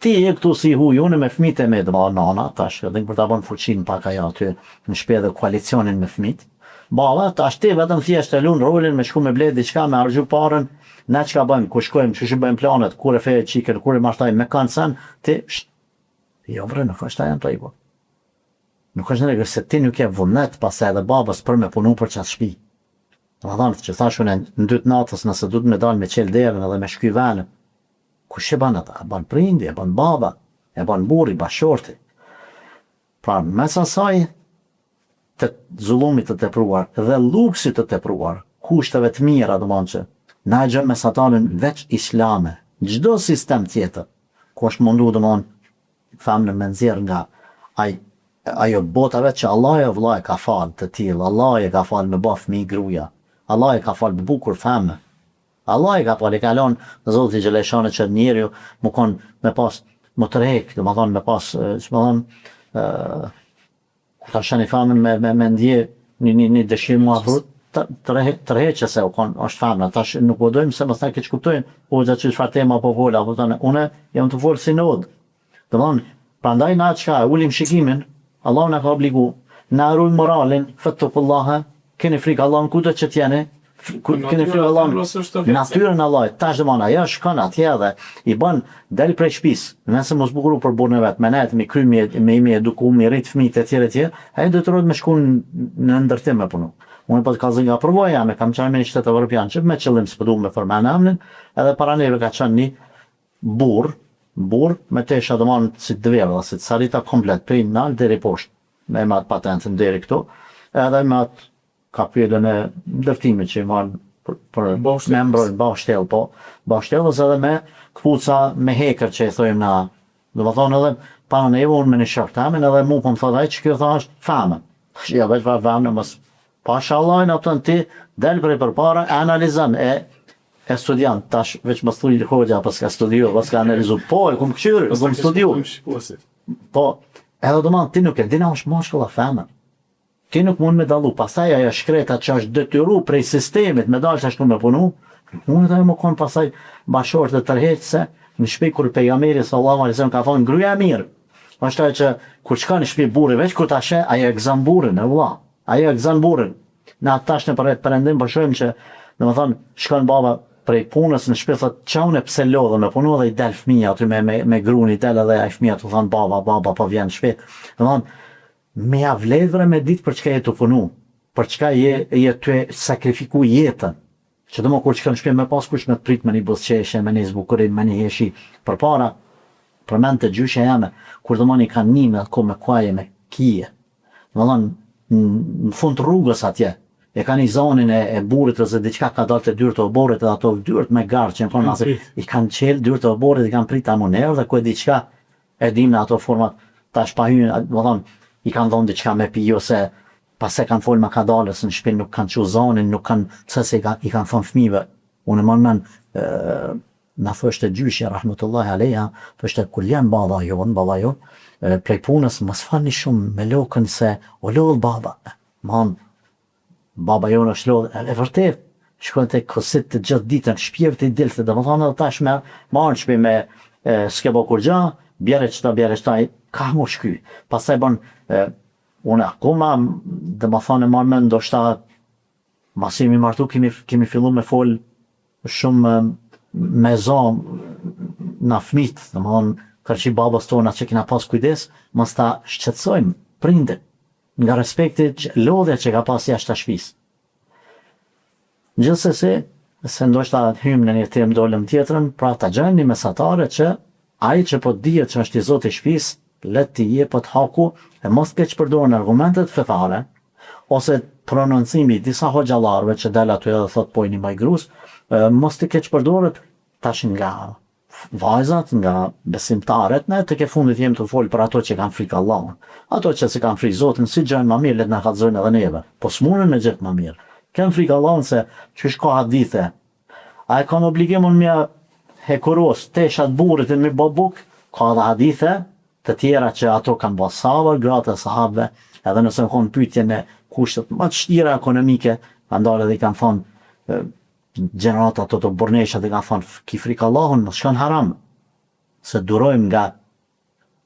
Ti je këtu si huj, unë me fëmijët e me do nana, tash edhe për ta bën fuqin pak ajo aty në shtëpi dhe koalicionin me fëmijët. Balla, tash ti vetëm thjesht e lun rolin me shku me ble diçka me argju parën. Na çka bëjmë, ku shkojmë, çu bëjmë planet, kur e fe çikën, kur e martojmë me kansan, ti jo vre nuk është ajo ai po. Nuk është ndonjë se ti nuk ke vullnet pasaj edhe babas për me punu për çast shtëpi. Domethënë që thashun në 2 natës nëse duhet me dal me çel derën edhe me shky vënë. Kush e bën ata? E bën prindi, e bën baba, e bën burri, bashorti. Pra mes asaj të zullumit të tepruar dhe luksit të tepruar, kushteve të mira domethënë që na gjë mesatalën veç islame, çdo sistem tjetër, ku është mundu domethënë famën me nxjerr nga ajo botave që Allah e vllai ka fal të tillë, Allah e ka fal me bë fëmijë gruaja, Allah e ka fal bukur famë. Allah e ka fal e kalon Zoti xheleshane që njeriu më kon me pas më tërheq, domethënë me pas, ta shani famën me ndje një dëshirë më afër tërheqë se u kon është famna, tash nuk po dojmë se mos ta keq kuptojnë, po gjatë çfarë tema po vola, po tonë, unë jam të folë si nod. Domthon, prandaj na çka ulim shikimin, Allahu na ka obligu, na ruaj moralin, fattakullaha, keni frikë Allahun kudo që t'jeni, keni frikë Allahun, natyrën Allahut, tash domon ajo shkon atje dhe i bën del prej shtëpisë, nëse mos bukuru për burrën e vet, me net me krymi me edukum, me rrit fëmijët e tjerë, ai do të rrohet me shkon në ndërtim me punu. Unë po të kallëzoj nga përvoja, me kam qenë në shtetë evropian, që me qëllim s'po duam me formë namnin, edhe para neve ka qenë një burr burr me tesha domon si të verdha, si të sarita komplet prej nalt deri poshtë, me atë patentën deri këtu, edhe me atë kapelën e ndërtimit që i marrën për membrojnë bashkëtell, po bashkëtellës edhe me kpuca me hekër që i thojmë na, do më thonë edhe para neve unë me një shok tamin edhe mu po më thot ai që kjo tha është famën. Ja veç pa famën mos pasha Allah në apëtën ti del për para e analizan e studian tash veç më thuj hoxha pas ka studiu pas ka analizu po e kum këshyr e kum studiu po edhe do man ti nuk e dina është mashkulla famën ti nuk mund me dallu pastaj ajo shkreta që është detyru prej sistemit me dalë ashtu me punu unë dhe më konë pasaj bashorë të tërheqëse në shtëpi kur pejgamberi sallallahu alaihi wasallam ka thonë gruaja mirë është ajo që kur shkon në shtëpi burri veç kur ta sheh ajo e gëzon burrin e vëlla ajo e gëzon burrin na tash në perëndim po shohim që domethënë shkon baba prej punës në shtëpi thotë çaune pse lodhën me punu dhe i dal fëmia aty me gruan i del edhe ai fëmia tu thon baba po vjen në shtëpi domethënë me ja vledhre me ditë për çka je të punu për çka je të sakrifiku jetën që do më kur që kanë shpje me pas kush me të prit me një busqeshe, me një zbukurim, me një heshi, për para, për men të gjyshe jame, kur do më një kanë një me ko me kwaje, me kije. Më thonë, në fund rrugës atje, e ka një zonin e burit, ose diqka ka dalë të dyrë të oborit, edhe ato dyrët me garë, që në konë nëse, i kanë qelë dyrë të oborit, i kanë prit amonerë, dhe ku e diqka e dim në ato format, ta shpahynë, më thonë, i kanë dhonë diqka me pi, ose pas e kanë folë me kadalës në shpinë, nuk kanë që zonin, nuk kanë, cëse i kanë thonë fmive. Unë më men, në thështë e gjyshja, rahmetullahi aleja, thështë e kur jenë baba jonë, prej punës, më s'fani shumë me lokën se, o lodhë baba. Man, baba jonë është lodhë, e vërtet, shkojnë të kësit të gjithë ditën, shpjevë të i dilë, dhe më thonë edhe tash me marë shpi me s'ke bo kur gja, bjere qëta, ka mu shky. Pasaj bon, unë akoma, dhe më thonë e marrë me ndoshta, masi mi martu, kemi fillu me folë shumë me zonë në fmit, dhe më thonë, kërqi babës tona që kina pas kujdes, mos ta shqetsojmë, prindin, nga respekti lodhja që ka pas jashtë të shpis. Gjithsesi, se ndoshta hymë në një temë dolëm tjetërën, pra ta gjejmë një mesatare që ai që po dihet që është i Zoti i shtëpisë, le t'i jepet haku e mos keq përdoren argumentet fetare ose prononcimi i disa hoxhallarëve që del aty edhe thot po një maj grus, mos t'i keq përdoret tash nga vajzat, nga besimtarët, ne të ke fundit jem të folë për ato që kanë frikë Allahun. Ato që se kanë frikë Zotin, si gjojnë ma mirë, le t'na kallëzojnë edhe neve, po s'munën me gjithë ma mirë. Kanë frikë Allahun se që shko hadithe, a e kanë obligimun mja hekuros, teshat burit e mi babuk, ka dhe hadithe, të tjera që ato kanë bërë sahabë, gratë e sahabëve, edhe nëse në konë pyetje në kushtet më të shtira ekonomike, kanë dalë dhe i kanë thonë gjenerat ato të burneshat, i kanë thonë ki frikë Allahun, mos shkon haram, se durojmë nga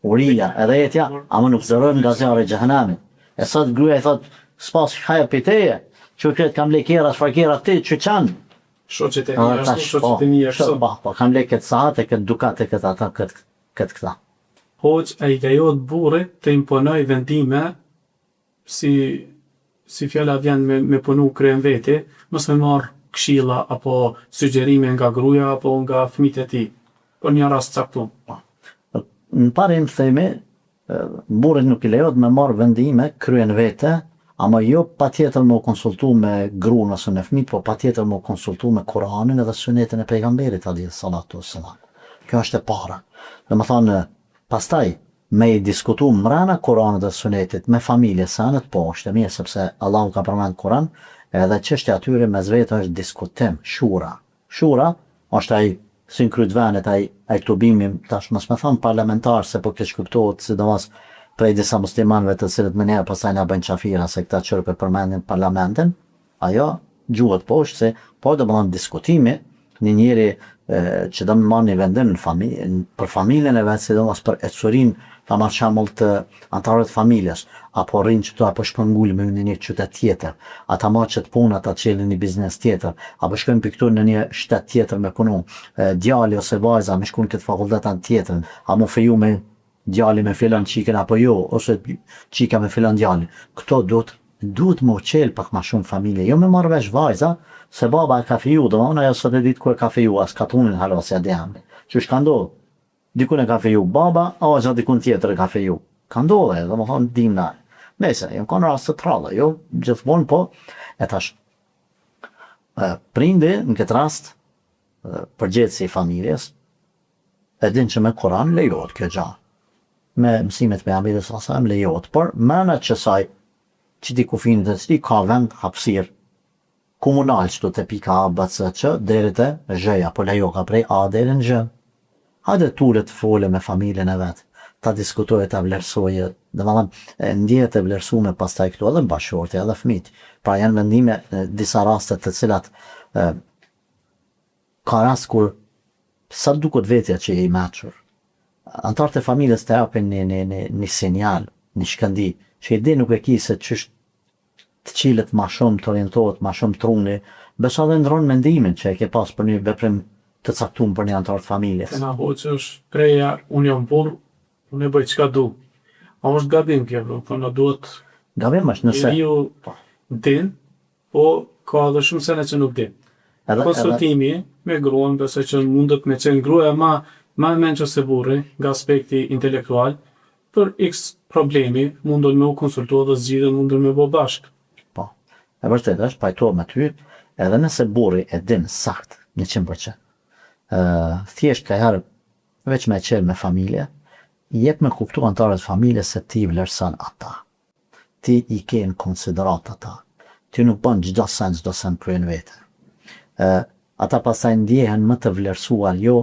uria edhe jetja, ama nuk zërojmë nga zjarë e gjëhenami. E sot gruja i thotë, s'pas shkaja piteje, që kretë kam lekera, shfarkera ti, që qanë. Shoqet e një ashtu, shoqet e një ashtu. Po, kam leket sahat e këtë dukat e këtë ata, këtë këta. Hoq e i lejot burrit të imponoj vendime si fjalla vjen me punu kryen veti, mos me marrë këshilla apo sugjerime nga gruaja apo nga fëmijët e tij. Për një rast caktuar. Në parim themi, burrit nuk i lejohet me marrë vendime kryen vete, ama jo patjetër me u konsultu me gruan ose me fëmijët, po patjetër me u konsultu me Kur'anin edhe sunetin e pejgamberit alayhi salatu wassalam. Kjo është e para. Domethënë pastaj, me i diskutu mrena Kur'anit dhe sunetit me familje sanët, po është e mirë sepse Allahu ka përmend Kur'an, edhe çështja atyre mes vetë është diskutim, shura. Shura është ai si kryt venet, ai klubimi, tash mos me thonë parlamentar, se po keq kuptohet, sidomos prej disa muslimanëve të cilët më njerë pastaj na bëjnë qafira se këta çërpe përmendin parlamentin, ajo gjuhet poshtë se po do të thonë diskutimi, një njeri që do të marrë një vendim për familjen e vet, sidomos për ecurin, ta marrë shembull të antarëve të familjes, apo rrinë qëto, apo shkon ngul me në një qytet tjetër, ata marrë që të punë, ata qelin një biznes tjetër, apo shkojnë piktur në një shtet tjetër me punu, djali ose vajza me shkon këtë fakultetan tjetër, a mu feju me djali me filan qikën apo jo, ose qika me filan djali. Këto duhet më qelë pak ma shumë familje, jo me marrë vesh vajza, se baba e ka fiju, dhe unë ajo sot e ditë ku e ka fiju, as katunin halo se adem. Që shka ndodhë? dikun e ka feju baba, o gjatë dikun tjetër e ka feju. Ka ndodhe, dhe më thonë dim na. Nese, jam kanë rast të tralla, jo, gjithmonë po, e tash, prindi, në këtë rast, përgjithësi i familjes, e din që me Koran lejohet kjo gjë. Me mësimet pejgamberit sallallahu alajhi wasallam lejohet, por mëna që saj, që ti kufinit e cili ka vend hapësirë komunal që të pika A, B, C, që deri te zhëja, po lejo ka prej A deri në zhë. Hajde turet fole me familjen e vet, ta diskutoje, ta vlerësoje, domethënë ndjehet e vlerësuar pastaj këtu edhe bashkëshorti edhe fëmijët. Pra janë mendime disa raste të cilat ka rast kur sa duket vetja që je i machur. Antarët e familjes të japin një sinjal, një shkëndi, që i di nuk e ki se ç'është të qilet ma shumë, të orientohet ma shumë truni, besa dhe ndronë mendimin që e ke pas për një veprim të caktuar për një antar të familjes. E na hoqë është preja, unë jam burr, unë e bëj çka du. A është gabim kjo, po na duhet Gabim është nëse njeriu din, po ka edhe shumë sene që nuk din. Konsultimi me gruan, besoj që mundet me qenë gruaja ma e mençur se burri nga aspekti intelektual, për X problemi mundon me u konsultu dhe zgjidhjen mundon me bë bashkë. Po, e vërtet është, pajtohet me ty, edhe nëse burri e din sakt, 100%. Thjesht ka herë veç me qenë me familje, jep me kuptu antarët familjes se ti vlerëson ata. Ti i ke në konsiderat ata. Ti nuk bën çdo sen kryen vete. Ata pastaj ndjehen më të vlerësuar, jo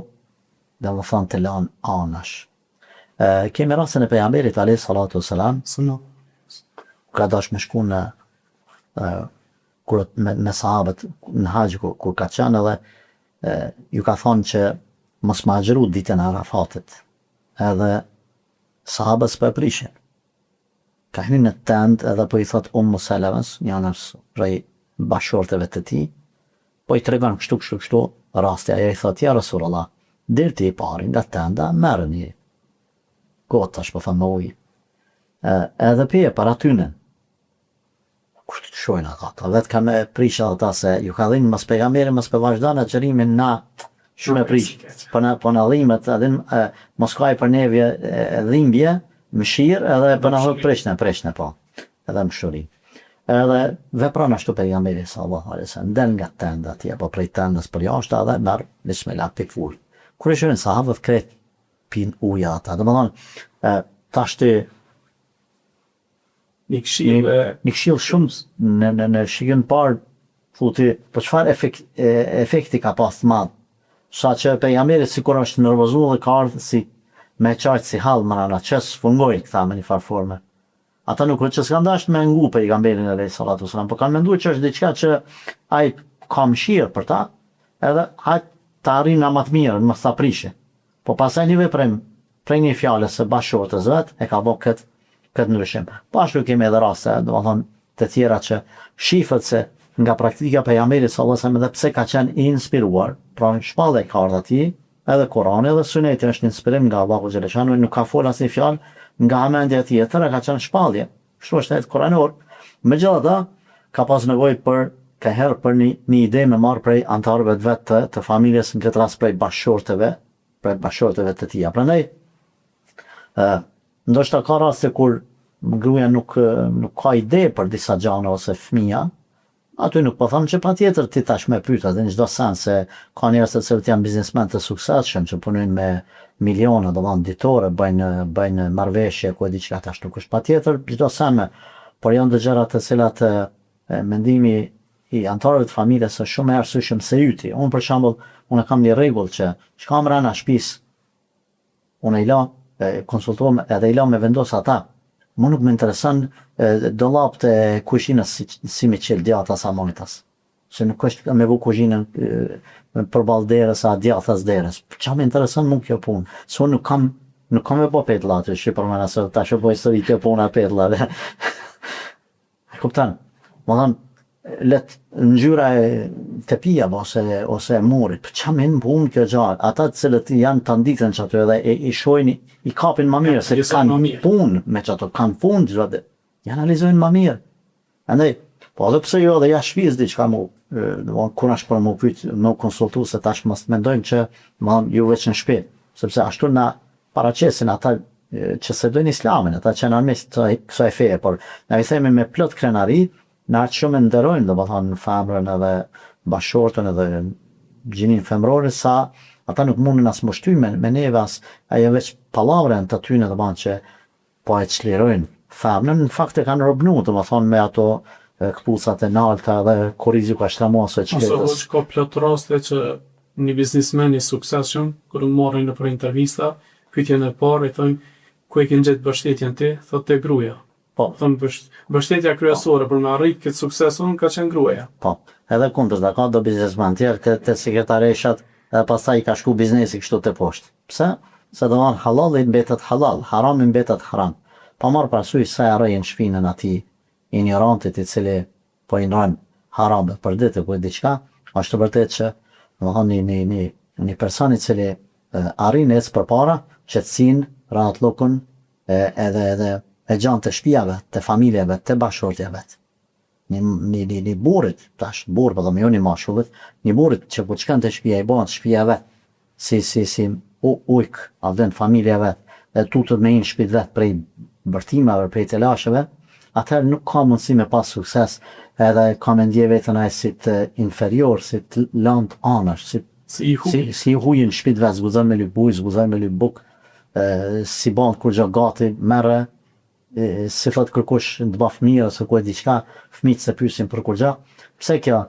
dhe më thonë të lanë anash. Kemi rastin e pejgamberit alayhi salatu wasalam, ka dash me shku në me sahabët në haqë kur ka qenë edhe ju ka thonë që mos ma agjëru ditën e Arafatit. Edhe sahabët s'po e prishin. Ka hyrë në tend edhe po i thot Ummu Salamës, një anës prej bashkëshorteve të tij, po i tregon kështu rasti, ajo i thot ja Rasulullah, dirti i pari nga tenda merr një gotë tash po them me ujë. Edhe pije para tyne. Kush të shojnë ata, vetë ka me prisha ata se ju ka dhinë mas pejgamberi, mas për vazhdan e qërimin na shumë e prish. Po na dhimet, mos ka i për nevje dhimbje, mëshirë edhe për na hëtë prishne po, edhe mëshuri. Edhe vepron ashtu pejgamberi sallallahu alaihi wasallam, del nga tenda atje, po prej tendës për jashtë edhe merr bismillah pik full. Kur e shohin sahabët kret pin uja ata, domethënë tash ti Një këshill shumë në shikën parë, thuti, po çfarë efekti ka pas të madh. Sa që pejgamberi sikur është nervozuar dhe ka ardhur si me qartë si hall marana, çes fungoi këta me një farë forme. Ata nuk që s'kan dashur me ngu pejgamberin alayhi salatu wasalam, po kanë menduar që është diçka që ai ka mëshirë për ta, edhe hajt të arrijnë më të mirën, mos ta prishin. Po pastaj një veprim prej një fjale se bashkëshortës vet e ka bërë këtë ndryshim. Po ashtu kemi edhe raste, domethënë të tjera që shifet se nga praktika pejgamberit sallallahu alajhi wasallam edhe pse ka qenë i inspiruar, pra shpallë ka ardhur atij, edhe Kurani edhe Suneti është inspirim nga Allahu xhaleshanu, nuk ka fol asnjë fjalë nga mendja tjetër, ka qenë shpallje. Kështu është edhe kuranor. Megjithatë, ka pas nevojë ka herë për një ide me marr prej antarëve të vet të familjes, në këtë rast prej bashkëshorteve të tija. Prandaj ndoshta ka raste kur gruaja nuk ka ide për disa gjëra ose fëmia, aty nuk po them që patjetër ti tash me pyet atë në çdo sens se ka njerëz të cilët janë biznesmen të suksesshëm që punojnë me miliona domethënë ditore, bëjnë marrëveshje ku e di çka tash nuk është patjetër çdo sen, por janë të gjëra të cilat mendimi i antarëve të familjes është shumë e arsyeshëm se yti. Unë për shembull, unë kam një rregull që çka mbrana shtëpis, unë i la konsultuam edhe i la me vendos ata. Më nuk më intereson dollap të kuzhinës si me qelë djata sa monitas. Se nuk është me vu kuzhinën përballë derës a djathas derës. Qa më intereson mu kjo punë? Se unë nuk kam e po petla aty, shqipër me nëse ta shë po histori kjo puna petla. Kuptan? Më thonë, let ngjyra e tepija ose murit, qa më në punë kjo gjarë? Ata të cilët janë të nditën që aty edhe i shojnë, i kapin më mirë, se kanë punë me që ato, kanë punë që aty, i analizojnë më mirë. Andaj, po edhe pse jo edhe ja shpiz diçka mu, kur është për mu konsultu se tash mos mendojmë që ju veç në shtëpi, sepse ashtu na paraqesin ata që se dojnë islamin, ata që në armis të kësaj feje, por na i themi me plot krenari, na atë shumë nderojnë, do më thonë femrën edhe bashortën edhe gjinin femrore, sa ata nuk mundin as mështy me neve, as ajo veç palavren të tyne dhe banë që po e çlirojnë femrën, në fakt e kanë robnu, do më thonë me ato këpucat e nalta dhe korrizi ka shtramosë e qëlletës. Ose ka plot raste që një biznismen i suksesshëm, kur marrin në për intervista, pyetjen e parë i thonë ku e kënë gjithë bështetjen ti, thotë te gruaja. Po. Thonë bështetja kryesore për me arrit këtë suksesun ka qenë gruaja. Po, edhe kundër, ka do biznesman tjerë të sekretareshat, edhe pastaj i ka shku biznesi kështu të poshtë. Pse? Se do marë halal i mbetet halal, haram i mbetet haram. Pa marë parasysh sa e rrejnë shpinën ati ignorantit i cili po i nërën harame për ditë ku e diqka, është të vërtet që një person i cili arrin ecë për para, qetësinë, ranat lukun, edhe e gjanë të shtëpiave, të familjeve, të bashortjeve. Një burit, tash burr, po jo një mashkullit, një burit që po çkan të shtëpia i bën shtëpia vet, si ujk, avden familja vet, dhe tutët me një shtëpi vet prej bërtimave, prej telasheve, atëherë nuk ka mundësi me pas sukses, edhe ka me ndje vetën ai si të inferior, si të lëndë anash, si hujin shtëpit vet, zguzon me lyp bujë, zguzon me lyp buk, si ban kur gjë gati, merre, si thot kërkush të ba fëmijë ose ku e diqka, fëmijët se pyesin për kur gjë, pse kjo,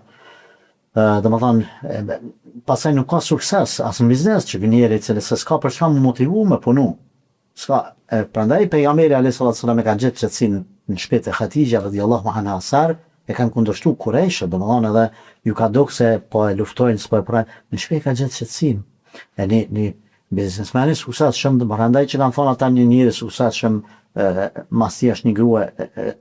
dhe më thonë, pasaj nuk ka sukses, asë në biznes që njeri cili se s'ka për çka më motivu me punu, prandaj pejgamberi alayhis salam e ka gjetë qetësinë në shtëpitë e Hatixha radhiyallahu anha asar, e kanë kundërshtu Kurajshët, do më thonë edhe ju ka duk se po e luftojnë, s'po e prajnë, në shtëpi ka gjetë qetësinë. E një biznesmeni suksesshëm, prandaj që kanë thonë ata një njeri suksesshëm, mas ti është një grua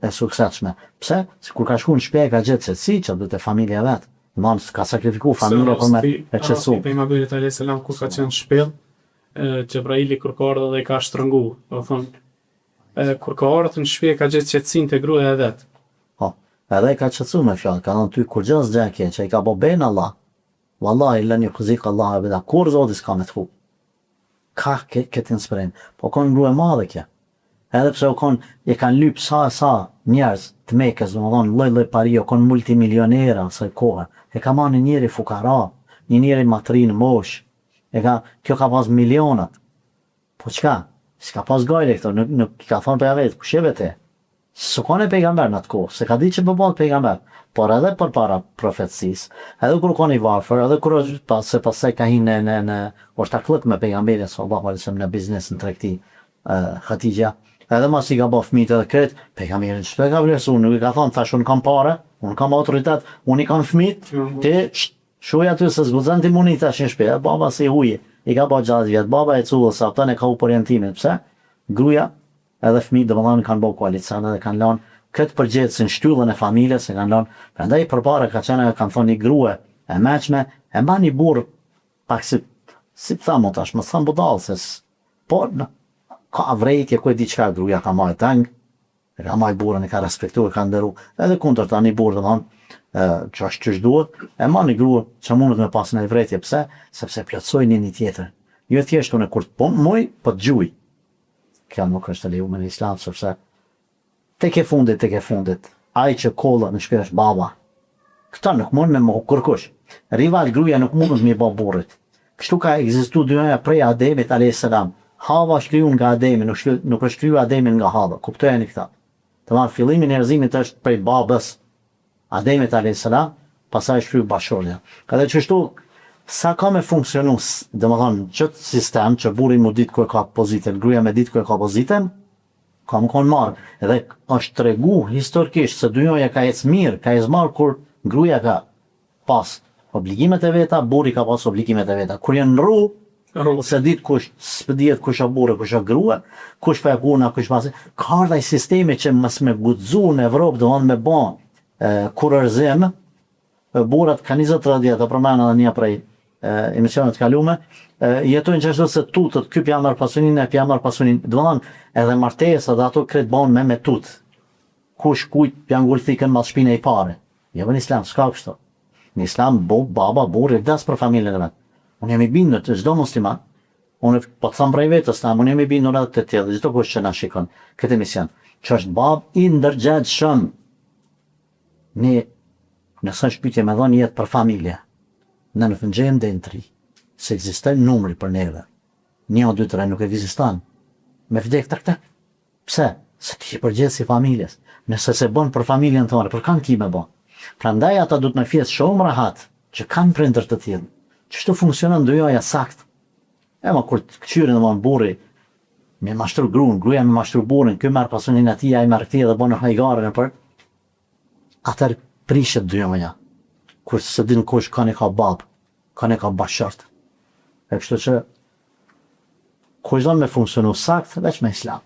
e suksesshme. Pse? Se kur ka shku në shtëpi ka gjetë qetësi që do të familja vet. Domthonë ka sakrifikuar familjen për me e qetësu. Pejgamberi alayhis salam kur ka qenë shpell, Xhebraili kur ka ardhur dhe i ka shtrëngu, do thonë kur ka ardhur në shtëpi ka gjetë qetësinë te gruaja e vet. Po, edhe i ka qetësu me fjalë, ka thënë ty kur gjë s'gjake që i ka bë ben Allah. Wallahi lan yukhzik Allah abada. Kur zoti s'ka me thu. Ka këtë inspirim. Po kon grua e madhe kjo. Edhe pse u kon e kanë lyp sa njerëz të Mekës, domethënë lloj pari, u kon multimilionera asaj kohe. E ka marrë një njeri fukara, një njeri matrin mosh. Kjo ka pas milionat. Po çka? S'ka pas gajle këto, nuk ka thonë për vetë, kush je vetë? S'kon e pejgamber në atë kohë, se ka ditë që bëbon pejgamber, por edhe për para profetësisë, edhe kur kon i varfër, edhe kur pastaj ka hinë në ortakllëk me pejgamberin sallallahu alaihi wasallam në biznes në tregti Hatixha, edhe mas i ka bë fëmijët edhe kret, pejgamberin çfarë ka vlerësuar, nuk i ka thonë tash unë kam parë, unë kam autoritet, unë i kam fëmijët, ti shuaj aty se zguzon ti muni tash në shtëpi, baba si huje, i ka bë 6 vjet, baba e cullës, ata ne ka u orientimin, pse? Gruaja edhe fëmijët domethënë kanë bërë koalicion dhe kanë lënë këtë përgjegjësinë shtyllën e familjes e kanë lënë. Prandaj përpara ka qenë kanë thonë një grua e mëshme e mban një burr pak si thamë tash, më thon budall se po ka vrejtje ku e di çka gruaja ka marrë tang, e ka marrë burrin e ka respektuar, ka nderuar. Edhe kundër tani burr domethënë që është ç'është duhet, e marr një grua që mundet me pas në vrejtje, pse? Sepse plotsojnë një tjetër. Jo thjesht unë kur të pun muj, po të gjuj. Kjo nuk është lejuar në Islam, sepse tek e fundit, ai që kolla në shtëpi është baba. Këta nuk mund me më kërkush. Rival gruaja nuk mund me bë burrit. Kështu ka ekzistuar dyja prej Ademit alayhis salam. Hava është krijuar nga Ademi, nuk është krijuar Ademi nga Hava. Kuptojeni këtë? Domethënë fillimi i njerëzimit është prej babës Ademit alayhis salam, pastaj është krijuar bashortja. Ka dhe çështu sa ka me funksionu, domethënë ç't sistem që burri më ditë ku e ka pozitën, gruaja me ditë ku e ka pozitën, ka më konë marrë, edhe është tregu historikisht se dyja ka ecë mirë, ka ecë marrë kur gruaja ka pas obligimet e veta, burri ka pas obligimet e veta. Kur janë rru, se ditë kush, s'pëdijet kush a burë, kush a grua, kush fa e puna, kush pasi, ka ardhaj sistemi që mës me gudzu në Evropë, do anë me ban, kurërzim, burat ka 20-30 vjetë, përmena dhe një prej emisionet kalume, jetojnë që ashtu se tutët, ky pja marrë pasunin, e pja marrë pasunin, do anë edhe martesa dhe ato kretë ban me tut. Kush kujt pja ngullë thikën mas shpine i pare. Jo në Islam, s'ka kështu. Në Islam, baba, burri, vdes për familjen e vetë. Unë jam i bindur të çdo musliman, Unë po të them prej vetës, na unë jemi bindur edhe të tillë, çdo kush që na shikon këtë emision, që është bab i ndërgjegjshëm. Ne nëse shpytje me dhënë jetë për familje, ne në fëngjejmë dhe në tri, se ekziston numri për neve. 1, 2, 3 nuk ekziston. Me vdek të. Pse? Se ti përgjegjës si familjes. Nëse se bën për familjen tonë, për kanë ki me bën. Prandaj ata duhet me fjesë shumë rahat, që kanë prindër të tillë. Çështu funksionon dyja sakt. Ma kur të këqyrin dhe më në burri, me mashtru gruan, gruaja me mashtru burrin, ky merr pasunin e tij, ai merr këtij dhe bën hajgare për. Atër prishet dyja më ja. Kur se din kush kanë ka bab, kanë ka bashart. E kështu që kush do me funksionu sakt veç me islam.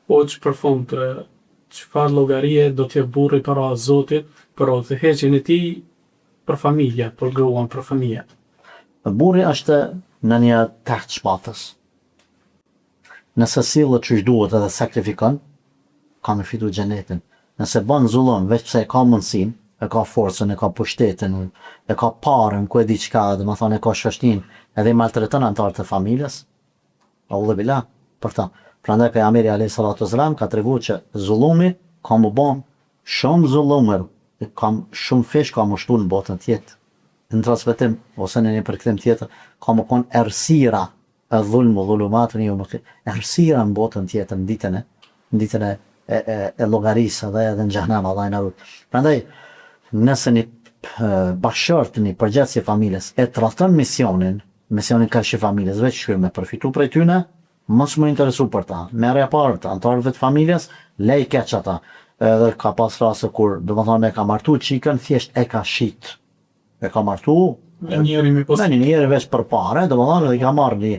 Po që për fund, çfarë llogarie do t'jep burri para Zotit për udhëheqjen e tij për familje, për gruan, për fëmijë? Burri është në një taht shpatës. Nëse sillet ç'është duhet edhe sakrifikon, ka me fitu xhenetin. Nëse bën zullum veç pse e ka mundsinë, e ka forcën, e ka pushtetin, e ka parën, ku e di çka, domethënë e ka shoqërinë, edhe i maltreton anëtarët e familjes, Allahu billah, për ta. Prandaj pejgamberi alayhis salatu wasalam ka treguar që zullumi ka më bën shumë zullumër, ka shumë fesh ka më shtu në botën tjetër. Në transmetim ose në një përkthim tjetër, ka më kon errësira e dhulmu, dhulumatun jo më errësira në botën tjetër, në ditën e llogarisë dhe edhe në xhehenam, Allah na rut. Prandaj nëse një bashkërt një përgjithësi familjes e trajton misionin ka shi familjes veç shkrim me përfitu prej tyne, mos më interesu për ta. Merre parë të antarëve të familjes, lej keq ata. Edhe ka pas raste kur domethënë e ka martu çikën, thjesht e ka shit. E ka martu Me njeri me pos. me një njeri veç për pare, domethënë i ka marrë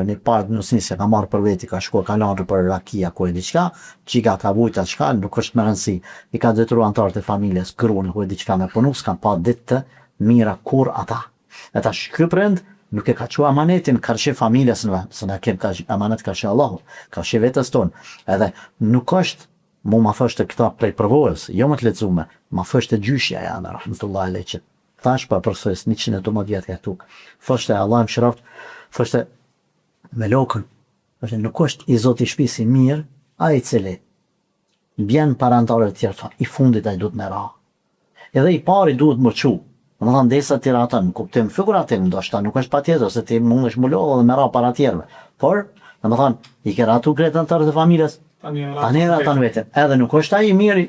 një parë në se ka marrë për veti, ka shkuar ka lanë për rakia ku e diçka, çika ka vujta çka, nuk është më rëndësi. I ka detyruar antarët e familjes, gruan ku e diçka me punu, s'kan pa ditë të mira kur ata. E tash ky prind nuk e ka qua amanetin karshi familjes në se na kem ka amanet karshi Allahu, karshi vetës tonë. Edhe nuk është mu ma thështë këta prej përvojës, jo më të lecume, ma thështë gjyshja ja në rahmetullahi alejhi. Tash pa përsëris 110 vjet ka tuk. Thoshte Allah më shëroft, thoshte me lokën, thoshte nuk është i Zoti i shtëpisë i mirë, ai i cili bjen para antarëve të tjerë, i fundit ai duhet me ra. Edhe i pari duhet më çu. Domethënë desa të tjera ata në kuptim figurativ, ndoshta nuk është patjetër se ti mundesh më lodh dhe me ra para tjerëve. Por, domethënë i ke ratu kretë antarët e familjes, tani ata në vetën. Edhe nuk është ai i mirë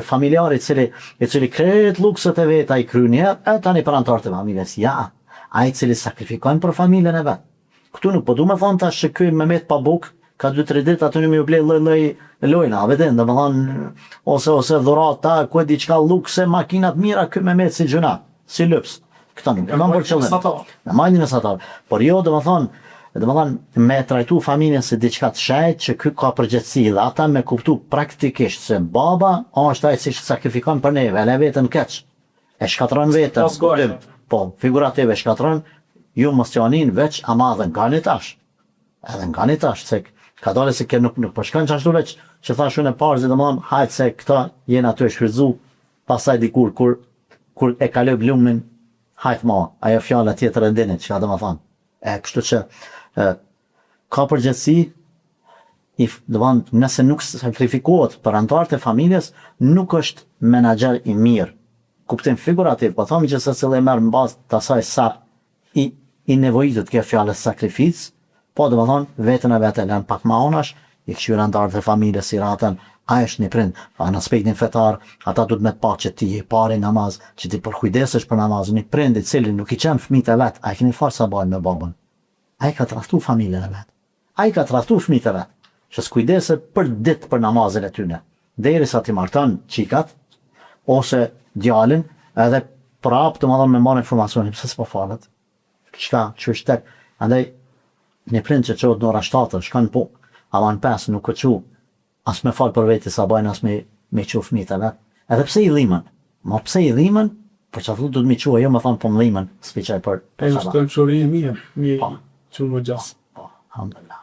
familjari i cili kretë lukset e vetë ai kryen e tani për antarët e familjes. Ja, ai i cili sakrifikojnë për familjen e vet. Këtu nuk po du me thonë tash që ky Mehmet pa buk ka 2-3 ditë aty më u blej lloj lojna, vetëm domethënë ose dhurata, ku e di çka lukse, makinat mira, ky Mehmet si gjuna, si lups. Këto nuk më për qëllim. Në majnin e satar. Por jo domethënë me trajtu familjen si diçka të shajt që ky ka përgjegjësi dhe ata me kuptu praktikisht se baba është ai që sakrifikon për neve, e vetën keq. E shkatron vetën. Po, figurative shkatron, ju mos janin veç amadhen gani tash. Edhe ngani tash se ka dalë se nuk përshkon çashtu veç që thashun e parë, domethënë hajt se këta jenë aty e shfrytzu, pastaj dikur kur e kaloj blumin, hajt ma, ajo fjala tjetër e dinit, çka domethënë. Kështu që ka përgjegjësi, domethënë nëse nuk sakrifikohet për antarët e familjes, nuk është menaxher i mirë. Kuptim figurativ, po thomi që secili merr mbas të asaj sa i nevojitet kjo fjalë sakrificë, po domethënë vetën e vetë lën pak më onash, i këshyra antarët e familjes si ratën, ai është një prind, në aspektin fetar, ata duhet me të pa që ti i pari namaz, që ti përkujdesesh për namazin, një prind i cili nuk i qen fëmijët e vet, ai keni farë sa bajnë me babën. Ai ka trahtu familjen e vet. Ai ka trahtu fëmijët e vet, që s'kujdeset për ditë për namazin e tyne. Derisa ti marton çikat ose djalin, edhe prap domethënë me marrë informacionin pse s'po falet. Çka, ç'është tek. Andaj një prind që çohet në ora 7, shkon po, ama në 5 nuk e çu. As me fal për veti sa bajnë, as me çu fëmijët e vet. Edhe pse i dhimbën. Ma pse i dhimbën? Për çfarë do të më çuaj, jo më thon po më dhimbën, spiçaj për. Është dëmshuri e mirë. Çu më gjas. Po, alhamdulillah.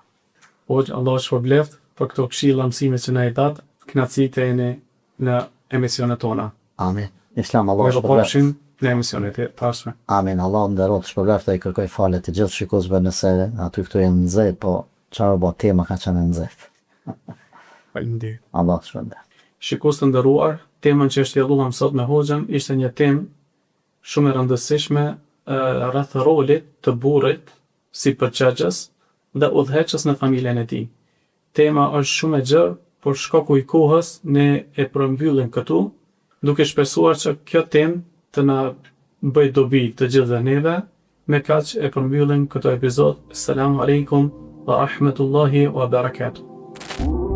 O Allah shpërbleft për këto këshilla mësime që na i dat, kënaqësitë e në emisionet tona. Amin. Islam Allah shpërbleft. në emisionet e pashme. Amin, Allah nderoft, shpërblet i kërkoj falje të gjithë shikuesve nëse aty këtu janë nxehtë, po çfarë bë tema ka qenë nxehtë. Faleminderit. Allah shpërblet. Shikues të nderuar, temën që shtjelluam sot me Hoxhën ishte një temë shumë e rëndësishme rreth rolit të burrit si përçëgjës dhe udhëheqës në familjen e tij. Tema është shumë e gjerë, por shkaku i kohës ne e përmbyllim këtu, duke shpresuar që kjo temë të na bëj dobi të gjithë neve. Me kaq e përmbyllim këtë epizod. Assalamu alaikum wa rahmetullahi wa barakatuh.